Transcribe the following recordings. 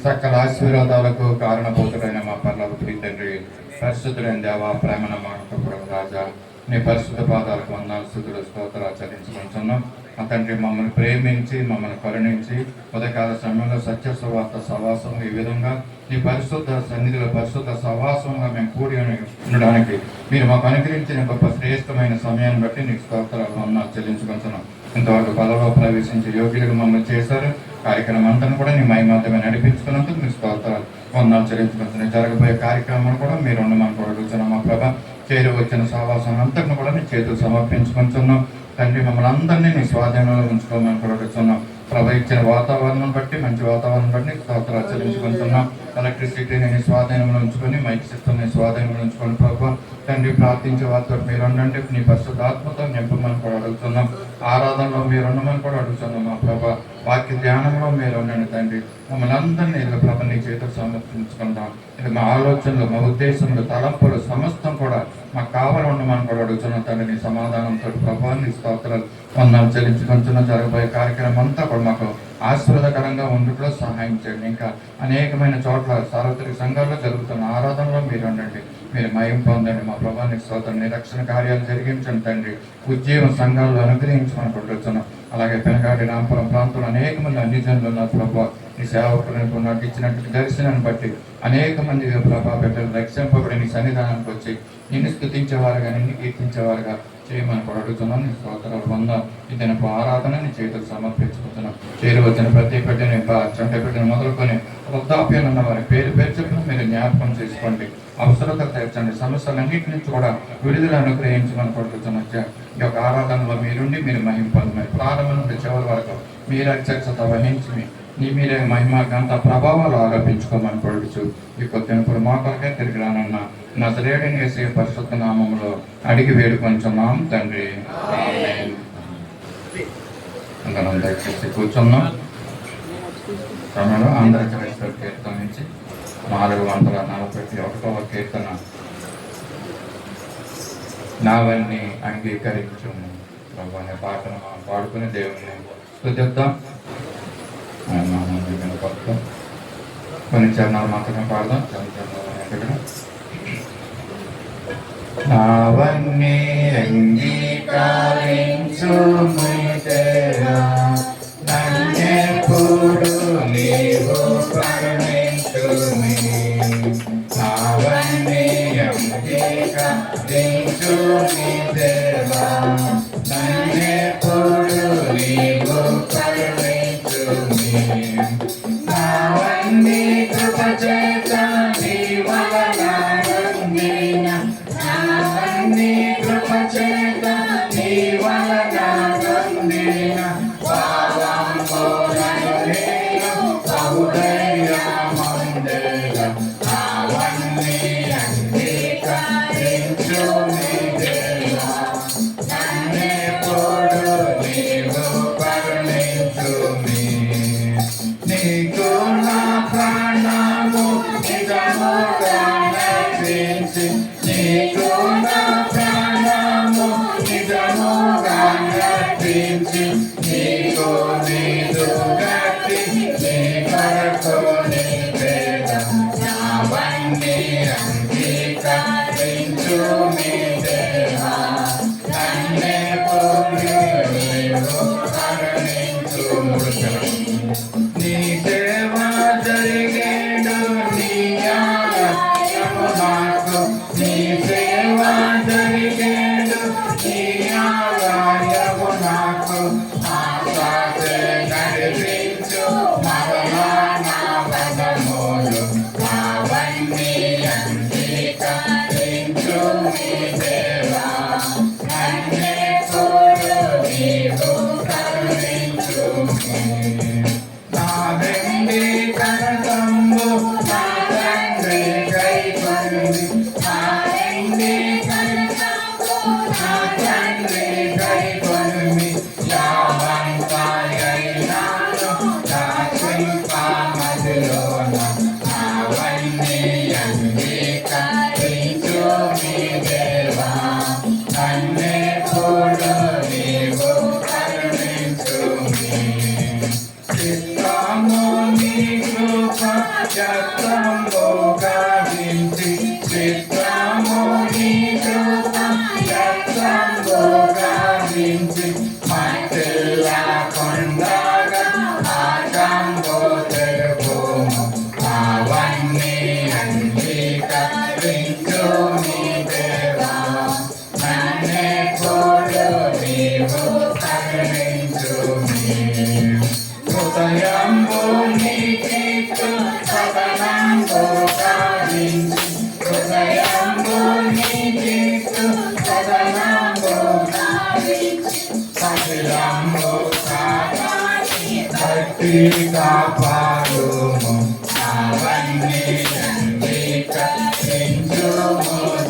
సకల ఆశీర్వాదాలకు కారణభూతుడైన మా పరలోకపు తండ్రి, పరిశుద్ధుడైన దేవా, ప్రేమ నమ్మకం రాజా, నీ పరిశుద్ధ పాదాలకు వందనాలు, స్తుతులు, స్తోత్రాలు చెల్లించుకుంటున్నాం. మా తండ్రి, మమ్మల్ని ప్రేమించి మమ్మల్ని కరుణించి ఉదయకాల సమయంలో సత్య సువార్త సహవాసం ఈ విధంగా నీ పరిశుద్ధ సన్నిధిలో పరిశుద్ధ సహవాసంగా మేము కూడి ఉండడానికి మీరు మాకు అనుగ్రహించిన గొప్ప శ్రేష్టమైన సమయాన్ని బట్టి నీకు స్తోత్రాలు వందనాలు చెల్లించుకుంటున్నాం. ఇంతవరకు బలలో ప్రవేశించి యోగ్యులుగా మమ్మల్ని చేశారు. కార్యక్రమం అంతా కూడా నీ మహిమార్థమే నడిపించుకున్నందుకు మీకు స్తోత్రాలు వందనాలు చెల్లించుకుంటున్నాయి. జరగబోయే కార్యక్రమం కూడా మీరు ఉండమని కూడా అడుగుతున్నాం. మా ప్రభ చేరు వచ్చిన సహవాసం అంతటిని కూడా నీ చేతులు సమర్పించుకుంటున్నాం. తండ్రి, మమ్మల్ని అందరినీ నీ స్వాధీనంలో ఉంచుకోమని కూడా అడుగుతున్నాం. ప్రభ ఇచ్చిన వాతావరణం బట్టి, మంచి వాతావరణం బట్టి స్తోత్రాలు చెల్లించుకుంటున్నాం. ఎలక్ట్రిసిటీని నీ స్వాధీనంలో ఉంచుకొని, మైక్ సిస్టమ్ నీ స్వాధీనంలో ఉంచుకొని ప్రభు తండ్రి, ప్రార్థించే వారితో మీరు ఉండండి. నీ పరిశుద్ధాత్మతో నింపమని కూడా అడుగుతున్నాం. ఆరాధనలో మీరు ఉండమని కూడా అడుగుతున్నాం. మా ప్రభ వాక్య ధ్యానంలో మీరు ఉండండి తండ్రి. మమ్మల్ని అందరినీ ప్రభ నీ చేతులు సమర్పించుకుంటాం. ఇది మా ఆలోచనలు, మా ఉద్దేశంలో, తలంపులు సమస్తం కూడా మాకు కావాలి ఉండమని కూడా అడుగుతున్నాం తండ్రి. నీ సమాధానంతో ప్రభావాన్ని స్తోత్రాలు వందనాలు చెల్లించుకుంటున్న జరగబోయే కార్యక్రమం అంతా కూడా మాకు ఆశీర్వాదకరంగా ఉండటంలో సహాయం చేయండి. ఇంకా అనేకమైన చోట్ల సార్వత్రిక సంఘాల్లో జరుగుతున్న ఆరాధనలో మీరు ఉండండి. మీరు మయం పొందండి. మా ప్రభావానికి స్తోత్రం. నిరక్షణ కార్యాలు జరిగించండి తండ్రి. ఉద్యోగ సంఘాల్లో అనుగ్రహించమని కొట్టుతున్నాం. అలాగే పెనగాడి, రాంపురం ప్రాంతంలో అనేక మంది అన్ని జనులు ఉన్నారు ప్రభావ. నీ సేవకులకు నాకు ఇచ్చినట్టు దర్శనాన్ని బట్టి అనేక మంది ప్రభావ బిడ్డలు రక్షింపబడి నీ సన్నిధానానికి వచ్చి నిన్ను స్తుతించేవారుగా, నిన్ను కీర్తించేవారుగా చేయమని కూడా అడుగుతున్నాం. నీ స్తోత్రాలు వంద ఇతను ఆరాధన నీ చేతులు సమర్పించుకుంటున్నాం. చేరు వచ్చిన ప్రతి బిడ్డని, చంట బిడ్డను మొదలుకొని వృద్ధాప్యాలు ఉన్న వారి పేరు చెప్పిన మీరు జ్ఞాపకం చేసుకోండి. అవసరత తీర్చండి. సమస్యలన్నింటి నుంచి కూడా విడుదల అనుగ్రహించమని కొడుతున్నాం. ఈ యొక్క ఆరాధనలో మీరుండి మీరు మహిమ పొందమని ప్రారంభం నుండి చివరి వరకు మీరు అధ్యక్షత వహించి నీ మీరే మహిమ గంత ప్రభావాలు ఆరోపించుకోమని కొడుచు ఈ కొద్దినప్పుడు మా కొరకే తిరిగి రానున్న నజరేయుడైన యేసు పరిశుద్ధ నామములో అడిగి వేడుకొంచున్నాం తండ్రి. అందరం దయచేసి కూర్చున్నాం. సమయంలో ఆంధ్రప్రదేశ్ కీర్తన నుంచి 441వ కీర్తన, నావన్నీ అంగీకరించు ప్రభు అనే పాటను పాడుకుని దేవుని స్తుతిద్దాం. కొన్ని చరణాలు మాత్రమే పాడదాం. నావన్నీ అంగీకరించు నన్నెప్పుడు నీవు కరుణించుమి. నావన్నీ అంగీకరించు దేవా, నన్నెప్పుడు నీవు కరుణించుమి. నావన్నీ కృప చేత నీ వలన పొందిన, నావన్నీ కృప చేత నీ వలన పొందిన పావములను నేను బహుధైర్యమందెద. నావన్నీ అంగీకరించు దేవా, నన్నెప్పుడు నీవు కరుణించుమి. నీకు నా ప్రాణము నిజముగా నర్పించి, నీకు నా ప్రాణము నిజముగా నర్పించి, నీకు నీదు గట్టి నీ కొరకు నివేదం. నావన్నీ అంగీకరించు దేవా, నన్నెప్పుడు నీవు కరుణించు. నీ సేవ జరిగేడు నీ ఆలయము నాకు, నీ సేవ జరిగేడు నీ ఆలయము నాకు. ఆశాసే నడిపించు మరలా నా పదములు, రక్తంలో గావించి చిత్రముని కృపం రక్తంలో గావించి మట్టిలా కొండగా ఆటంలో తెలుగుము అవన్నీ అంగీకరించు నీ దేవా నన్నే కోడు నీవు కరుణించు హృదయంబు నీకిచ్చు సదనంబు గావించి హృదయంబు నీకిచ్చు సదనంబు గావించి సదిలంబు కాపాడి భక్తి కాపాడుము అవన్నీ అంగీకరించుము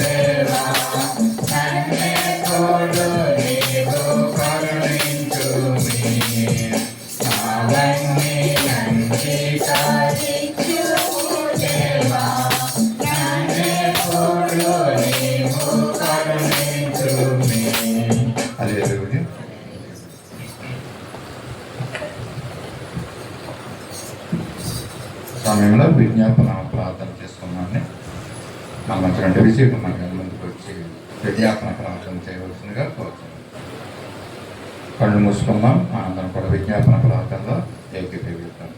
దేవా నన్నే తోడు నీవు కరుణించు అవన్నీ అంగీకరించుము దేవా నన్నే తోడు నీవు కరుణించు హల్లెలూయా. సమయంలో విజ్ఞాపన ప్రార్థన చేసుకున్నాను. మన మంచి రెండు విషయం మన ముందుకు వచ్చి విజ్ఞాపన ప్రార్థన చేయవలసిందిగా కోరుతున్నాం. కళ్ళు మూసుకుందాం. అందరం కూడా విజ్ఞాపన ప్రార్థనలో ఏకీభవిద్దాం.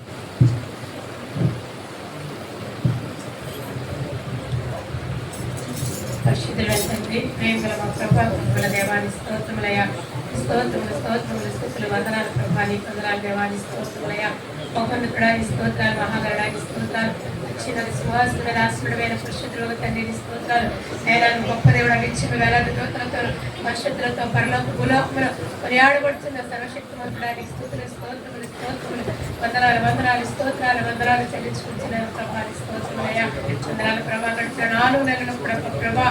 పరిశుద్ధులైన తండ్రి, ప్రేమ గల మా ప్రభా, కృపగల దేవాని స్తోత్రములయ్యా. స్తోత్రములు స్తోత్రములు స్తుతులు వందనాలు ప్రభా, నీ వందనాలు దేవాని స్తోత్రములయ్యా. మహోన్నతుడాని స్తోత్రాలు, మహాగరుడాని స్తోత్రాలు, దక్షిణ సింహాసన రాష్ట్రుడమైన పరిశుద్ధుల తండ్రిని స్తోత్రాలు. నేరాన్ని గొప్ప దేవుడు నిత్యం వేలాది దూతలతో పరిశుద్ధులతో పరలోక భూలోకములో కొనియాడబడుతున్న సర్వశక్తిమంతుడాని స్తుతులు స్తోత్రములు స్తోత్రములు వందనాలు వందనాలు స్తోత్రాలు వందనాలు చెల్లించుకుంటున్న ప్రభాని స్తోత్రములయ్యా. వందనాలు ప్రభా, గడిచిన 4 నెలలు కూడా ప్రభా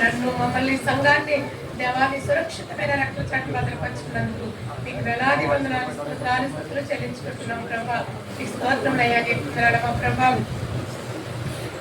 నన్ను మమ్మల్ని సంఘాన్ని దేవాన్ని సురక్షితమైన రక్త చాటు భద్రపరుచుకున్నందుకు మీకు వేలాది వందనాలు స్తోత్రాలు స్తుతులు చెల్లించుకుంటున్నాం ప్రభా. ఈ స్తోత్రములయ్యా. మా ప్రభా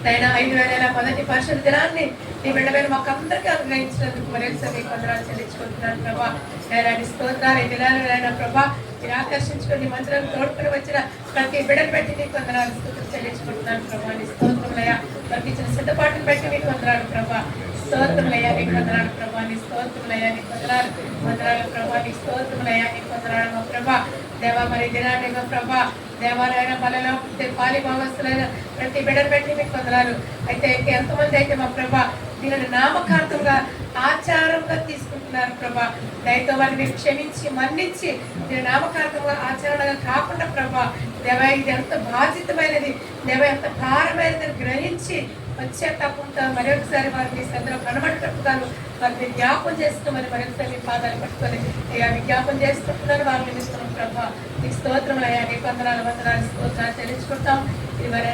నైనా 5,000 మొదటి పరిశుద్ధ దినాన్ని నీ బిడ్డమైన మాకు అందరికీ అనుగ్రహించినందుకు మరొకసారి మీకు వందనాలు చెల్లించుకుంటున్నాను ప్రభా. నేరాని స్తోత్రాలు ఈ దినాలైనా ప్రభా మీరు ఆకర్షించుకొని మంత్రాలు తోడుకుని వచ్చిన ప్రతి బిడ్డను బట్టి నీకు వందనాలు స్తుతులు చెల్లించుకుంటున్నాను ప్రభా. నీ స్తోత్రములయ్యా. మాకు ఇచ్చిన సిద్ధపాటును బట్టి మీకు వందనాలు ప్రభా. స్తోత్రములయ్యా. నీకు వందనాలు ప్రభా. నీ స్తోత్రములయ్యా. నీకు వందనాలు వందనాలు ప్రభా. నీ స్తోత్రములయ్యా. నీకు వందనాలు మా ప్రభా. దేవా మరి దినాన్ని మా ప్రభా దేవాలైన బలలో పాలి భాగస్తులైన ప్రతి బిడ్డను బట్టి మీకు వందనాలు. అయితే ఎంతమంది అయితే మా ప్రభా దీనిని నామకార్థంగా ఆచారంగా తీసుకుంటున్నారు ప్రభా, దయతో వారిని మీరు క్షమించి మన్నించి దీని నామకార్థంగా ఆచరణగా కాకుండా ప్రభా దేవ ఇది ఎంత బాధ్యతమైనది, దేవ ఎంత భారమైనది గ్రహించి వచ్చే తప్పకుండా మరొకసారి వారిని శ్రద్ధలో కనబడేటప్పుగాను వారిని జ్ఞాపం చేసుకోమని మరొకసారి మీ పాదాలు పట్టుకొని అయ్యా విజ్ఞాపం చేసుకుంటున్నారు వారిని ఇస్తున్నాం ప్రభా. నీకు స్తోత్రములు అయ్యా. నీకు వందనాలు వందనాలు స్తోత్రాలు చెల్లించుకుంటాం. ఇది మరి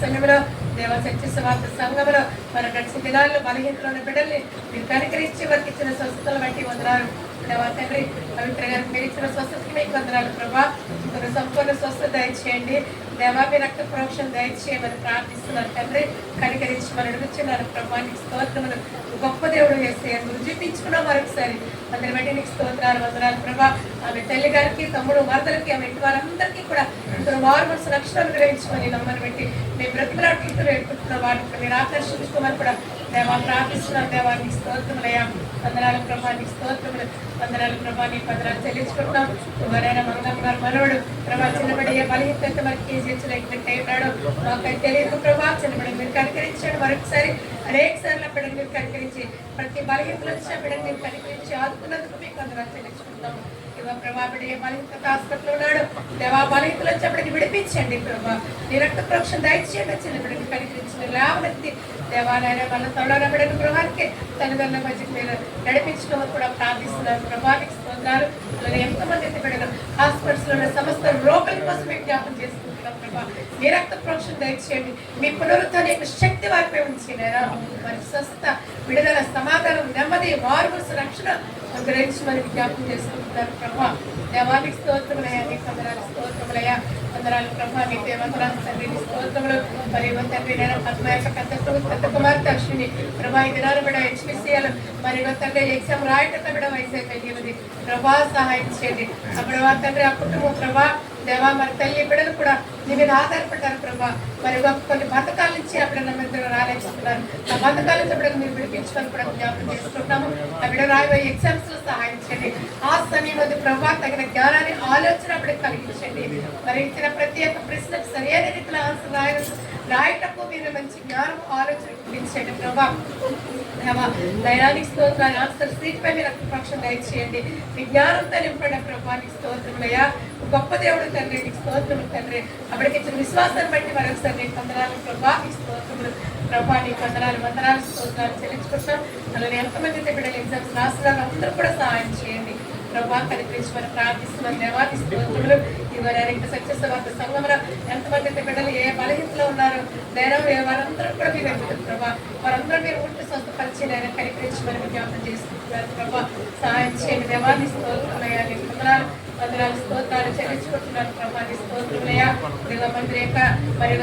సమయంలో దేవ సత్య సమాప్త సంఘంలో మరి గడిచిన దినాల్లో బలహీనలోని బిడ్డల్ని మీరు కనికరించి వారికి ఇచ్చిన స్వస్థతలు బట్టి వందనాలు దేవా తండ్రి. పవిత్ర గారికి మీరు ఇచ్చిన స్వస్థతకి మీకు వందనాలు ప్రభా. మీరు సంపూర్ణ స్వస్థత దయచేయండి దేవా. మీ రక్త ప్రోక్షణ దయచేయమని ప్రార్థిస్తున్నారు తండ్రి. కనికరించి మనం అడుగుతున్నారు ప్రభా. నీకు స్తోత్రములు. గొప్ప దేవుడు వేస్తే నువ్వు చూపించుకున్నావు మరొకసారి అందరి బట్టి నీకు స్తోత్రాలు వందనాలు ప్రభా. ఆమె తల్లి గారికి తమ్ముడు మరదలకి ఆమె ఇంటి వారందరికీ కూడా ఇప్పుడు మారు మనసు రక్షణలు గ్రహించుకొని నమ్మని బట్టి మేము బ్రతిమలాడుకుంటూ వేడుకుంటున్న వాటిని మీరు ఆకర్షించుకోమని కూడా దేవా ప్రార్థిస్తున్నాను. దేవా నీకు స్తోత్రములయ్యా. వందనాలు ప్రభా. నీకు స్తోత్రములు వందనాలు ప్రభా. నీకు వందనాలు చెల్లించుకుంటున్నాం. ఎవరైనా మంగళం గారు మనవడు ప్రభా చిన్నబడి ఏ బలహీనత మరి కేజీలేకపోతే ఉన్నాడు మాకైతే తెలియదు ప్రభా. చిన్నబడి మీరు కనికరించాడు మరొకసారి అనేక సార్లు బిడ్డను మీరు కనికరించి ప్రతి బలహీనతలు వచ్చిన బిడ్డను మీరు కనికరించి ఆదుకున్నందుకు మీకు వందనాలు చెల్లించుకుంటాము. ఇవ్వ ప్రభా బిడ్డ ఏ బలహీనత హాస్పిటల్ ఉన్నాడు దేవా బలహీనతలు వచ్చినప్పటికి విడిపించండి ప్రభా. నీ రక్త ప్రోక్షణ దయచేయండి. చిన్న బిడ్డను కనికరించి లేవనెత్తి దేవాలయ వాళ్ళ తొడల బిడ్డను గృహానికి తల్లిదండ్రుల మధ్యకి మీరు నడిపించడం కూడా ప్రార్థిస్తున్నారు ప్రభా. నీకు స్తోత్రాలు. ఎంతమంది అయితే బిడ్డలు హాస్పిటల్స్ లో ఉన్న సమస్త రోగుల కోసం విజ్ఞాపన చేసుకుంటున్నాం ప్రభా. మీ రక్త ప్రోక్షణ దయచేయండి. మీ పునరుద్ధరణ యొక్క శక్తి వారిపై ఉంచినారా వారి స్వస్థత విడుదల సమాధానం నెమ్మది మారుమూసు రక్షణ గురించి మరి విజ్ఞాపన చేసుకుంటున్నారు ప్రభా. దేవానికి స్తోత్రములయ్యా. నీకు వందనాలు స్తోత్రములయ్యా. వందనాలు ప్రభా. నీకు వందనాలు తండ్రి. నీ స్తోత్రములు మరి తండ్రి నేను పద్మ యొక్క పెద్ద కుమార్తె అశ్విని ప్రభా ఈ దినాలు బిడ్డ HPCL మరి తండ్రి ఎగ్జామ్ రాయటంలో బిడ్డ వయసు కలిగినది ప్రభా సహాయం చేయండి. అప్పుడు తండ్రి ఆ కుటుంబం ప్రభా దేవా మరి తల్లి బిడ్డలు కూడా నీ మీద ఆధారపడ్డారు ప్రభా. మరి కొన్ని బతకాల నుంచి అప్పుడు నా మీద రాలేకపోతున్నారు. ఆ బతకాల నుంచి అప్పుడు మీరు విడిపించుకొని కూడా జ్ఞాపకం చేసుకుంటున్నాము. ఆ బిడ్డ రాయబోయే ఎగ్జామ్స్ లో సహాయం చేయండి. ఆ సమయంలో ప్రభా తగిన జ్ఞానాన్ని ఆలోచన అప్పుడు కలిగించండి. మరి ఇచ్చిన ప్రతి ఒక్క ప్రశ్నకు సరైన రీతిలో ఆన్సర్ రాయటకు మీరు మంచి జ్ఞానం ఆలోచన కలిగించండి ప్రభా. దైనానికి స్తోత్రాన్ని ఆన్సర్ సీట్ పై మీరు పక్షం దయచేయండి. మీ జ్ఞానంతో నింపండి ప్రభానికి స్తోత్రములయ్యా. గొప్ప దేవుడు తండ్రి, నీకు స్తోత్రములు తండ్రి. అప్పటికి ఇచ్చిన విశ్వాసాన్ని బట్టి మరొకసారి నీకు వందనాలు ప్రభా, నీకు స్తోత్రములు ప్రభా, నీకు వందనాలు స్తోత్రాలు చెల్లించుకుంటాం. అలాగే ఎంతమంది బిడ్డలు ఎగ్జామ్స్ రాస్తున్నారు అందరూ కూడా సహాయం చేయండి ప్రభా. కనిపించి మనం ప్రార్థిస్తున్నాం దేవానికి స్తోత్రములు. ఇవన్నీ సక్సెస్ వార్త సంఘంలో ఎంతమంది బిడ్డలు ఏ బలహీనతలో ఉన్నారు నేను వారందరూ కూడా మీరు వెళ్తారు ప్రభా. వారందరూ మీరు ఉంటే స్వస్థపరిచి నేను కనిపించి మనం జ్ఞాపకం చేసుకుంటున్నారు ప్రభా. సహాయం చేయండి దేవాన్ని స్తోత్రములయ్యా. నీకు వందనాలు స్తోత్రాలు చెల్లించుకుంటున్నాను ప్రభా. నీ స్తోత్రములయ్యా. మందిర యొక్క మరి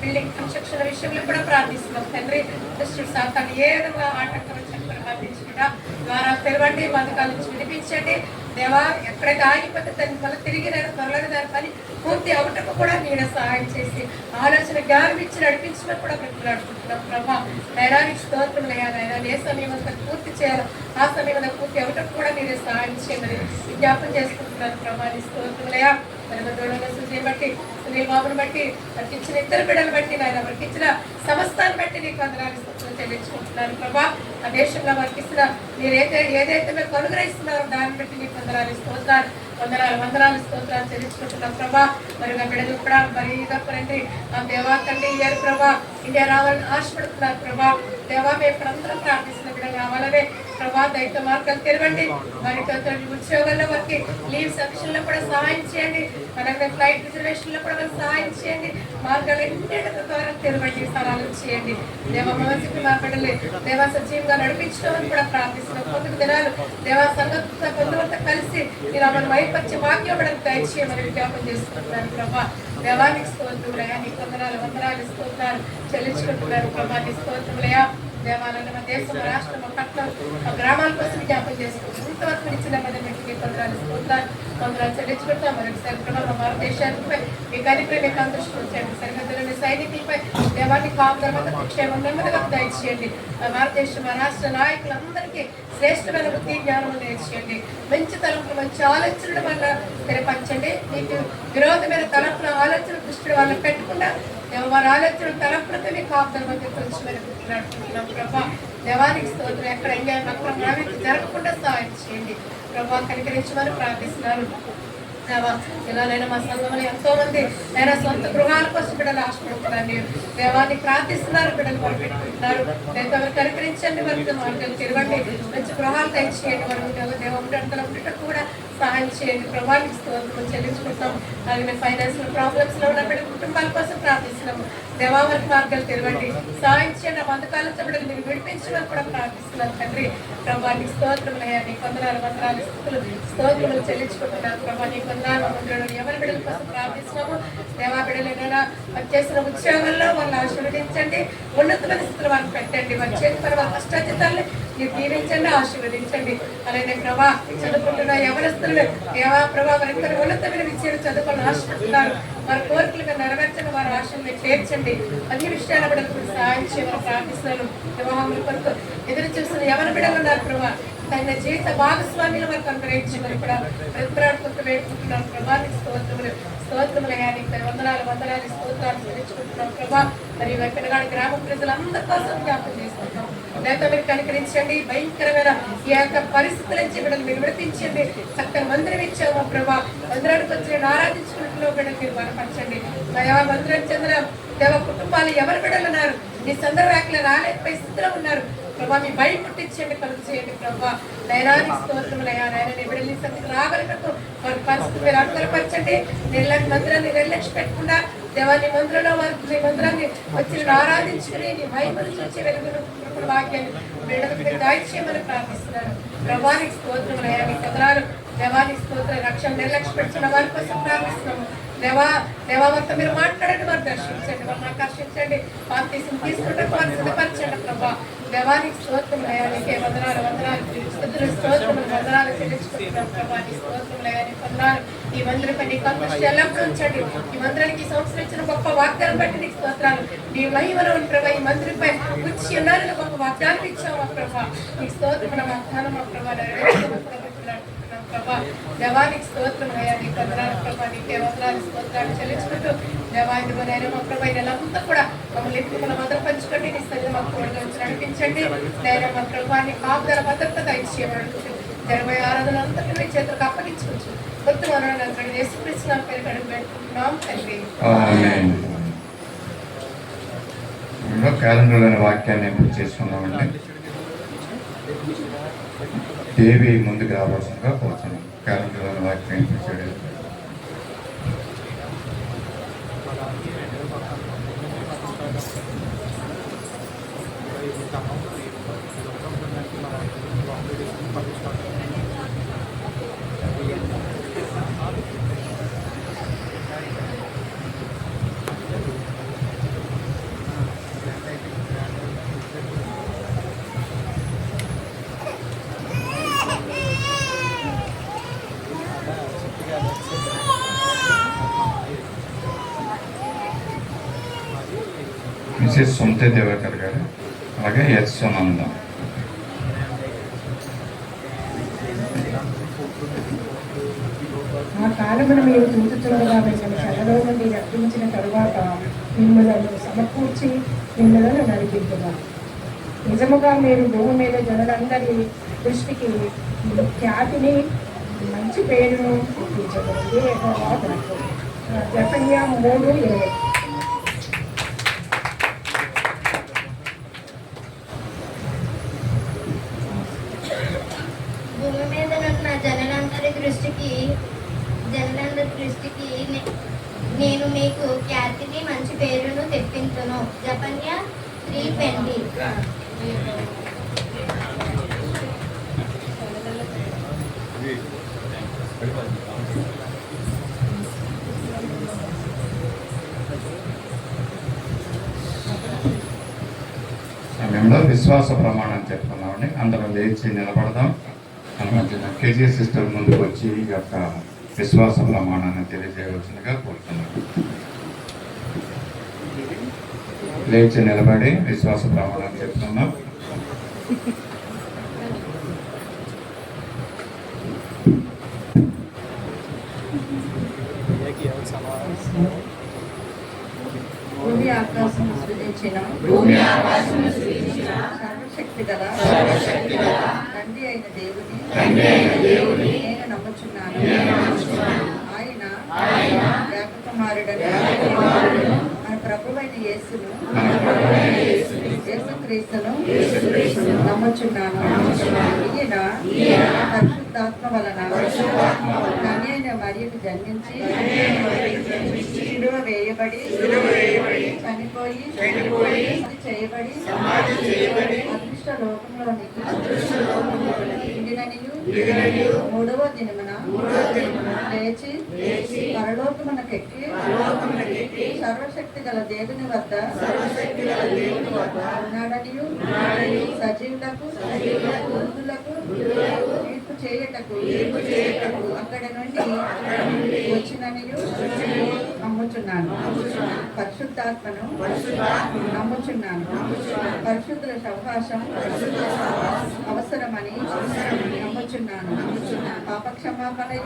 బిల్డింగ్ కన్స్ట్రక్షన్ విషయంలో కూడా ప్రార్థిస్తున్నాం తండ్రి. దుష్టుడు సాతాను ఏ విధంగా ఆటంకం ప్రార్థించుకుంటా ద్వారా తెరవండి, బతకాల నుంచి విడిపించండి దేవా. ఎక్కడికి ఆగిపోతే దాన్ని మళ్ళీ తిరిగి నేను త్వరలో దాని పని పూర్తి అవటకు కూడా మీరే సహాయం చేసి ఆలోచన జ్ఞానం ఇచ్చి నడిపించమని కూడా ప్రతిలాడుకుంటున్నాం ప్రభా. నైరానికి స్తోత్రం లేదా ఏ సమయం అంతా పూర్తి చేయాలో ఆ సమయం అంతా పూర్తి అవటకు కూడా మీరే సహాయం చేయమని విజ్ఞాపం చేసుకుంటున్నాను ప్రభా. నీ స్తోత్రములయ్యా. సుజయ్ బట్టి సునీల్ బాబుని బట్టి వారికి ఇచ్చిన ఇద్దరు బిడ్డలు బట్టి నాయన వారికి ఇచ్చిన సమస్తాన్ని బట్టి నీకు వందనాలు స్తోత్రాలు చెల్లించుకుంటున్నాను ప్రభా. ఆ దేశంలో వారికి ఇస్తున్న మీరు ఏదైతే మీరు అనుగ్రహిస్తున్నారో దాన్ని బట్టి నీకు వందనాలు స్తోత్రాలు చెల్లించుకుంటున్నాం ప్రభా. మరి నా బిడ్డలు కూడా మరి తండ్రి ఆ దేవా తండ్రి ఇయ్యారు ప్రభా. ఇండియా రావాలని ఆశపడుతున్నారు ప్రభా. దేవా మేము ఇక్కడ అందరం ప్రార్థిస్తున్న బిడ్డలు రావాలనే ప్రభా. దైత మార్గాలు తెరవండి. మరి ఉద్యోగాల్లో వారికి లీవ్ సెక్షన్ లో కూడా సహాయం చేయండి. మనకి ఫ్లైట్ రిజర్వేషన్ లో కూడా సహాయం చేయండి. మార్గాలు ఎన్నింటి ద్వారా తెరవండి, స్థలాలు చేయండి దేవా. మనసుకి మా బిడ్డలు దేవా సజీవంగా నడిపించడం కూడా ప్రార్థిస్తున్నాం. కొందరు దినాలు దేవా సంగతి కొందరంతా కలిసి మీరు మన వైపరిచి వాక్యం దయచేయమని విజ్ఞాపం చేసుకుంటున్నాను ప్రభా. దేవానికి స్తోత్రములయ్యా. నీకు వందనాలు స్తోత్రాలు చెల్లించుకుంటున్నారు ప్రభా. నీ స్తోత్రములయ్యా. దేవాలయం మన దేశం రాష్ట్రం పట్ల గ్రామాల కోసం విజ్ఞాపం చేసుకుంటాం. ఇంతవరకు ఇచ్చిన మెదటికి కొందరు చెల్లించుకుంటాం. మరొకసారి ప్రభావ భారతదేశానిపై మీ కనిపై మీకు అందృష్టి ఉంచండి. సరిహద్దులోని సైనికులపై దేవాన్ని కాపుదల క్షేమం నెమ్మదిగా దయచేయండి. భారతదేశం రాష్ట్ర నాయకులందరికీ శ్రేష్టమైన బుద్ధి జ్ఞానం నేర్చేయండి. మంచి తలంపులు మంచి ఆలోచనల వల్ల తెరపరచండి. మీకు విరోధమైన తలంపుల ఆలోచన దృష్టి వల్ల పెట్టకుండా వారి ఆలోచన తలంపులతో మీకు కాపుదల మధ్య నడుపుతున్నాం ప్రభా. దేవానికి స్తోత్రం. ఎక్కడ ఎంజాయ్ అక్కడ నావికి జరగకుండా సహాయం చేయండి ప్రభా. కనికరించమని ప్రార్థిస్తున్నారు. ఇలానైనా మా సంఘంలో ఎంతో మంది నేను సొంత గృహాల కోసం బిడ్డలు ఆశపడుతున్నాను. దేవాన్ని ప్రార్థిస్తున్నారు, బిడ్డలు మొదలుపెట్టుకుంటున్నారు. దేవాన్ని కనికరించండి, వారికి మార్గాలు తిరగండి, మంచి గృహాలు తెచ్చేయండి. వారు దేవంలో ఉండటం కూడా సహాయం చేయండి. ప్రభావికి స్తోత్రం చెల్లించుకుంటాం. అలాగే ఫైనాన్షియల్ ప్రాబ్లమ్స్ లో ఉన్న బిడ్డ కుటుంబాల కోసం ప్రార్థిస్తున్నాము. దేవానికి మార్గాలు తిరగండి, సహాయం చేయండి. బంధకాల బిడ్డలు మీరు విడిపించమని కూడా ప్రార్థిస్తున్నాను తండ్రి. ప్రభావికి స్తోత్రములయ్యా. నీ వందనాలు స్తోత్రములు చెల్లించుకుంటున్నాను ప్రభా. నీ ఎవరి బిడ్డల కోసం ప్రార్థిస్తున్నాము. దేవా బిడ్డలైనా వారు చేసిన ఉద్యోగంలో వాళ్ళని ఆశీర్వదించండి. ఉన్నతమైన స్థితిలో వారిని పెట్టండి. వారి చేతి పని వారి కష్టాచితాన్ని మీరు దీవించండి, ఆశీర్వదించండి. అలాగే ప్రభా చదువుకుంటున్న ఎవరస్తులు దేవా ప్రభా వారి ఉన్నతమైన విద్యను చదువుకొని ఆశపడుతున్నారు. వారి కోరికలు నెరవేర్చండి, వారి ఆశలను చేర్చండి. అన్ని విషయాల బిడ్డలకు సహాయం చేయమని ప్రార్థిస్తున్నాను. వివాహముల కొరకు ఎదురు చూస్తున్న ఎవరి బిడ్డలు ఉన్నారు ప్రభా తన జీవిత భాగస్వామ్యులు వారికి అనుగ్రహించమని కూడా ప్రతిరాడుకుంటూ వేడుకుంటున్నాను ప్రభానికి స్తోత్రములయ్యా. నీకు వందనాలు స్తోత్రాలు చెల్లించుకుంటున్నాం ప్రభా. మరి పెనగాడి గ్రామ ప్రజలందరి కోసం జ్ఞాపకం చేసుకుంటాం. లేక మీరు కనికరించండి. భయంకరమైన ఈ యొక్క పరిస్థితుల నుంచి బిడ్డలు మీరు విడిపించండి. చక్కని మందిరం ఇచ్చాము ప్రభా. మందిరానికి వచ్చిన ఆరాధించుకుంటున్న బిడ్డలు మీరు బలపరచండి. మందిరం చెందిన దేవ కుటుంబాలు ఎవరు బిడ్డలు ఉన్నారు ఈ సందర్భాలు రాలేకపోయే స్థితిలో ఉన్నారు ప్రభా. మీ భయం పుట్టించండి, కలుగు చేయండి ప్రభా. నైరానికి స్తోత్రములయ్యా. నాయన బిడ్డలు సంగతి రాగలిగకు వారి పరిస్థితి మీరు అనుకరపరచండి. మందిరాన్ని నిర్లక్ష్య పెట్టకుండా దేవాన్ని మందిరంలో వారి మందిరాన్ని వచ్చి ఆరాధించుకుని నీ మహిమను చూసి వెలుగును వాక్యాన్ని బిడ్డలకు మీరు దాయిచేయమని ప్రార్థిస్తున్నాను. ప్రభానికి స్తోత్రములయ్యా. నీ కథనాలు దేవానికి స్తోత్ర రక్షణ నిర్లక్ష్య పెట్టుకున్న వారి కోసం ప్రార్థిస్తున్నాము. దేవావంతా మీరు మాట్లాడండి, వారు దర్శించండి, వారిని ఆకర్షించండి. వారు తీసుకుంటే వారిని సిద్ధపరచండి ప్రభా. దేవానికి స్తోత్రములయ్యా. నీకే వందనాలు స్తోత్రములు చెల్లించుకుంటున్నాం ప్రభా. నీ స్తోత్రములయ్యా. నీ వందనాలు ఈ మందిరపై నీ కృష్ణ ఎల్లప్పుడూ ఉంచండి. ఈ మందిరానికి సంవత్సరం ఇచ్చిన గొప్ప వాగ్దానం బట్టి నీకు స్తోత్రాలు. నీ మహిమను ప్రభా ఈ మందిరపై ఉంచి ఉన్నారని గొప్ప వాగ్దానం ఇచ్చావు మా ప్రభా. నీకు స్తోత్రం వాగ్దానం మా ప్రభా ప్రభా. దేవానికి స్తోత్రం అయ్యా, నీ వందనాలు ప్రభా, నీకే వందనాలు స్తోత్రాలు చెల్లించుకుంటూ దేవాది నేను మా ప్రభా నెలంతా కూడా మమ్మల్ని ఎప్పుడు మనం భద్రపరచుకోండి. నీ స్థితి మాకు తోడుగా ఉంచి నడిపించండి. నేను మా ప్రభా నీ కాపుదల భద్రత దయచేయమని జరగబోయే ఆరాధన అంతటి మీ చేతులకు అప్పగించుకోవచ్చు. కొత్త మనోడు యేసుక్రీస్తు నామమున పేరు అడుగు పెట్టుకుంటున్నాం తండ్రి. క్యాలెండర్లోని వాక్యాన్ని పూర్తి చేసుకున్నామండి. దేవి ముందుకు రావాల్సిందిగా కోరుతున్నాం. క్యాలెండర్లోని వాక్యం పూర్తి మిసెస్ సొంత దేవకర్ గారు, అలాగే ఎస్ సునంద. ఆ కాలమున మీరు చూచుచుండగా మిమ్మల్ని చెరలో నుండి రక్షించిన తరువాత మిమ్మల్ని సమకూర్చి మిమ్మల్ని నడిపించుగా. నిజముగా మీరు భూమి మీద జనులందరి దృష్టికి ఖ్యాతిని మంచి పేరును చూపించగలిగే జెఫన్యా 3:20. భూమి మీద ఉన్న జనులందరి దృష్టికి నేను మీకు ఖ్యాతిని మంచి పేరును తెప్పించును. జెఫన్యా 3:20. సమయంలో విశ్వాస ప్రమాణం చెప్పుకున్నామండి. అందరం లేచి నిలబడదాం. మన మధ్యన కేజీ సిస్టర్ ముందుకు వచ్చి ఈ యొక్క విశ్వాస ప్రమాణాన్ని తెలియజేయవలసిందిగా కోరుతున్నాను. లేచి నిలబడి విశ్వాస ప్రమాణం చెప్తున్నాం. భూమి ఆకాశం సృజించిన సర్వశక్తి గల తండ్రి అయిన దేవుని నేను నమ్ముచున్నాను. ఆయన ఏకకుమారుడని మన ప్రభువైన యేసుక్రీస్తును నమ్ముచున్నాను. ఈయన పరిశుద్ధాత్మ వలన కన్యైన మరియకు జన్మించి శిలువ వేయబడి చనిపోయి చేయబడి అదృష్ట లోకంలోనికి దిగిననియు మూడవ దినమున లేచి పరలోకమునకెక్కి సర్వశక్తి గల దేవుని వద్ద ఉన్నాడనియు సజీవులకు మృతులకు తీర్పు చేయటకు అక్కడ నుండి వచ్చిననియు నమ్ముచున్నాను. పరిశుద్ధాత్మను నమ్ముచున్నాను. పరిశుద్ధుల సహవాసం అవసరమని నమ్ముచున్నాను. పాపక్షమాపణయు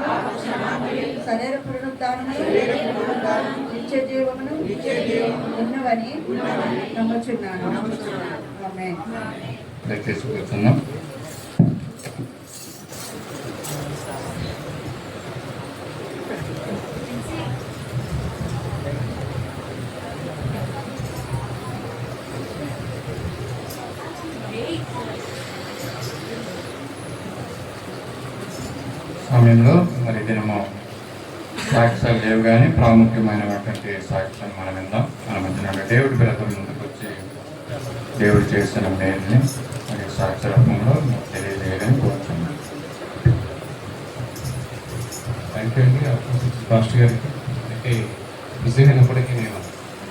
శరీర పునరుద్ధానము నిత్య జీవమును ఉన్నవని నమ్ముచున్నాను. ఆమేన్. సమయంలో మరి దినము సాక్ష్యాలు లేవు కానీ ప్రాముఖ్యమైనటువంటి సాక్ష్యం మనం విందాం. మన మధ్యన దేవుడి బ్రదర్ ముందుకు వచ్చి దేవుడు చేసిన మేలుని మరి సాక్ష్య రూపంలో తెలియజేయాలని కోరుతున్నాం. థ్యాంక్ యూ అండి పాస్టర్ గారికి. అయితే నిజమైనప్పటికీ నేను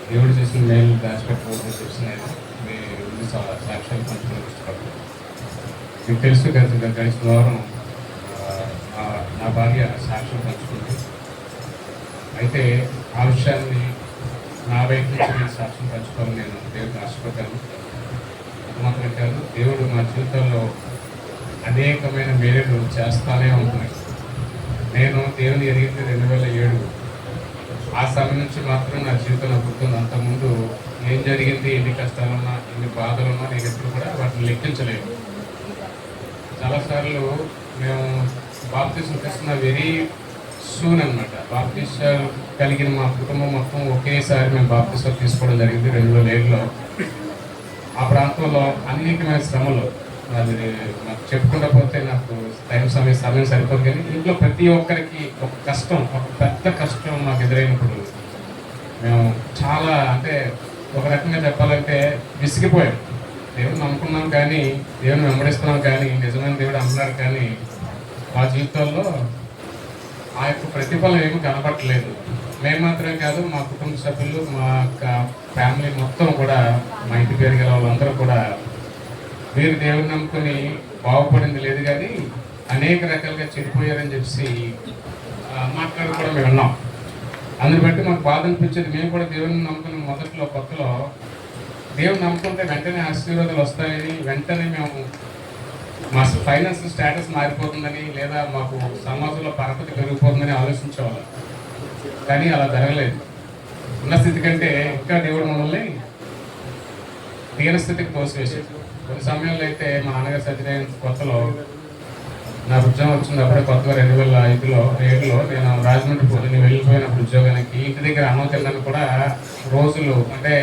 దేవుడు చేసిన మేలు దాచిపెట్టుకోవడం చూస్తున్నాను. మీ సాక్ష్యాలు పంచుకోవడం ఇష్టపడతాను. మీకు తెలుసు గడిచిన వారం నా భార్య సాక్ష్యం పంచుకుంది. అయితే ఆ విషయాన్ని నా వైపు నుంచి నేను సాక్ష్యం పంచుకోవాలని నేను దేవుడిని ఆశపడ్డాను. మాత్రం కాదు, దేవుడు మా జీవితంలో అనేకమైన మేలులు చేస్తానే ఉంటున్నాయి. నేను దేవుని ఎరిగింది 2007. ఆ సమయం నుంచి మాత్రం నా జీవితంలో గుర్తుంది. అంతకుముందు ఏం జరిగింది, ఎన్ని కష్టాలున్నా ఎన్ని బాధలున్నా నేను ఎప్పుడు కూడా వాటిని లెక్కించలేదు. చాలాసార్లు మేము బాప్తిసం తీసుకున్న వెరీ సూన్ అనమాట. బాప్తిసం కలిగిన మా కుటుంబం మొత్తం ఒకేసారి మేము బాప్తిసం తీసుకోవడం జరిగింది 2007లో. ఆ ప్రాంతంలో అనేకమైన శ్రమలు, అది నాకు చెప్పుకుంటూ పోతే నాకు సమయం సరిపోదు. కానీ ఇంట్లో ప్రతి ఒక్కరికి ఒక కష్టం, ఒక పెద్ద కష్టం మాకు ఎదురైనప్పుడు మేము చాలా, అంటే ఒక రకంగా చెప్పాలంటే విసిగిపోయాం. దేవుడు నమ్ముకున్నాం కానీ, దేవుని వెంబడిస్తున్నాం కానీ, నిజమైన దేవుడు అన్నారు కానీ మా జీవితాల్లో ఆ యొక్క ప్రతిఫలం ఏమీ కనపడట్లేదు. మేము మాత్రమే కాదు, మా కుటుంబ సభ్యులు, మా ఫ్యామిలీ మొత్తం కూడా, మా ఇంటి పేరు గల వాళ్ళందరూ కూడా మీరు దేవుని నమ్ముకొని బాగుపడింది లేదు కానీ అనేక రకాలుగా చెడిపోయారని చెప్పి మాట్లాడుకోవడం మేము విన్నాం. అందుని బట్టి మాకు బాధ అనిపించేది. మేము కూడా దేవుని నమ్ముకున్న మొదట్లో కొత్తలో దేవుని నమ్ముకుంటే వెంటనే ఆశీర్వాదాలు వస్తాయని, వెంటనే మేము మా ఫైనాన్షియల్ స్టేటస్ మారిపోతుందని, లేదా మాకు సమాజంలో పరపతి పెరిగిపోతుందని ఆలోచించేవాళ్ళం. కానీ అలా జరగలేదు. ఉన్న స్థితి కంటే ఇంకా దేవుడు మమ్మల్ని దీనస్థితికి తోసివేసేది. కొన్ని సమయంలో అయితే మా నాన్నగారు సత్యనారాయణ కొత్తలో నా ఉద్యోగం వచ్చినప్పుడే కొత్తగా 2005లో నేను రాజమండ్రి నేను వెళ్ళిపోయినప్పుడు ఉద్యోగానికి ఇంటి దగ్గర అన్నం తిన్నాను కూడా రోజులు, అంటే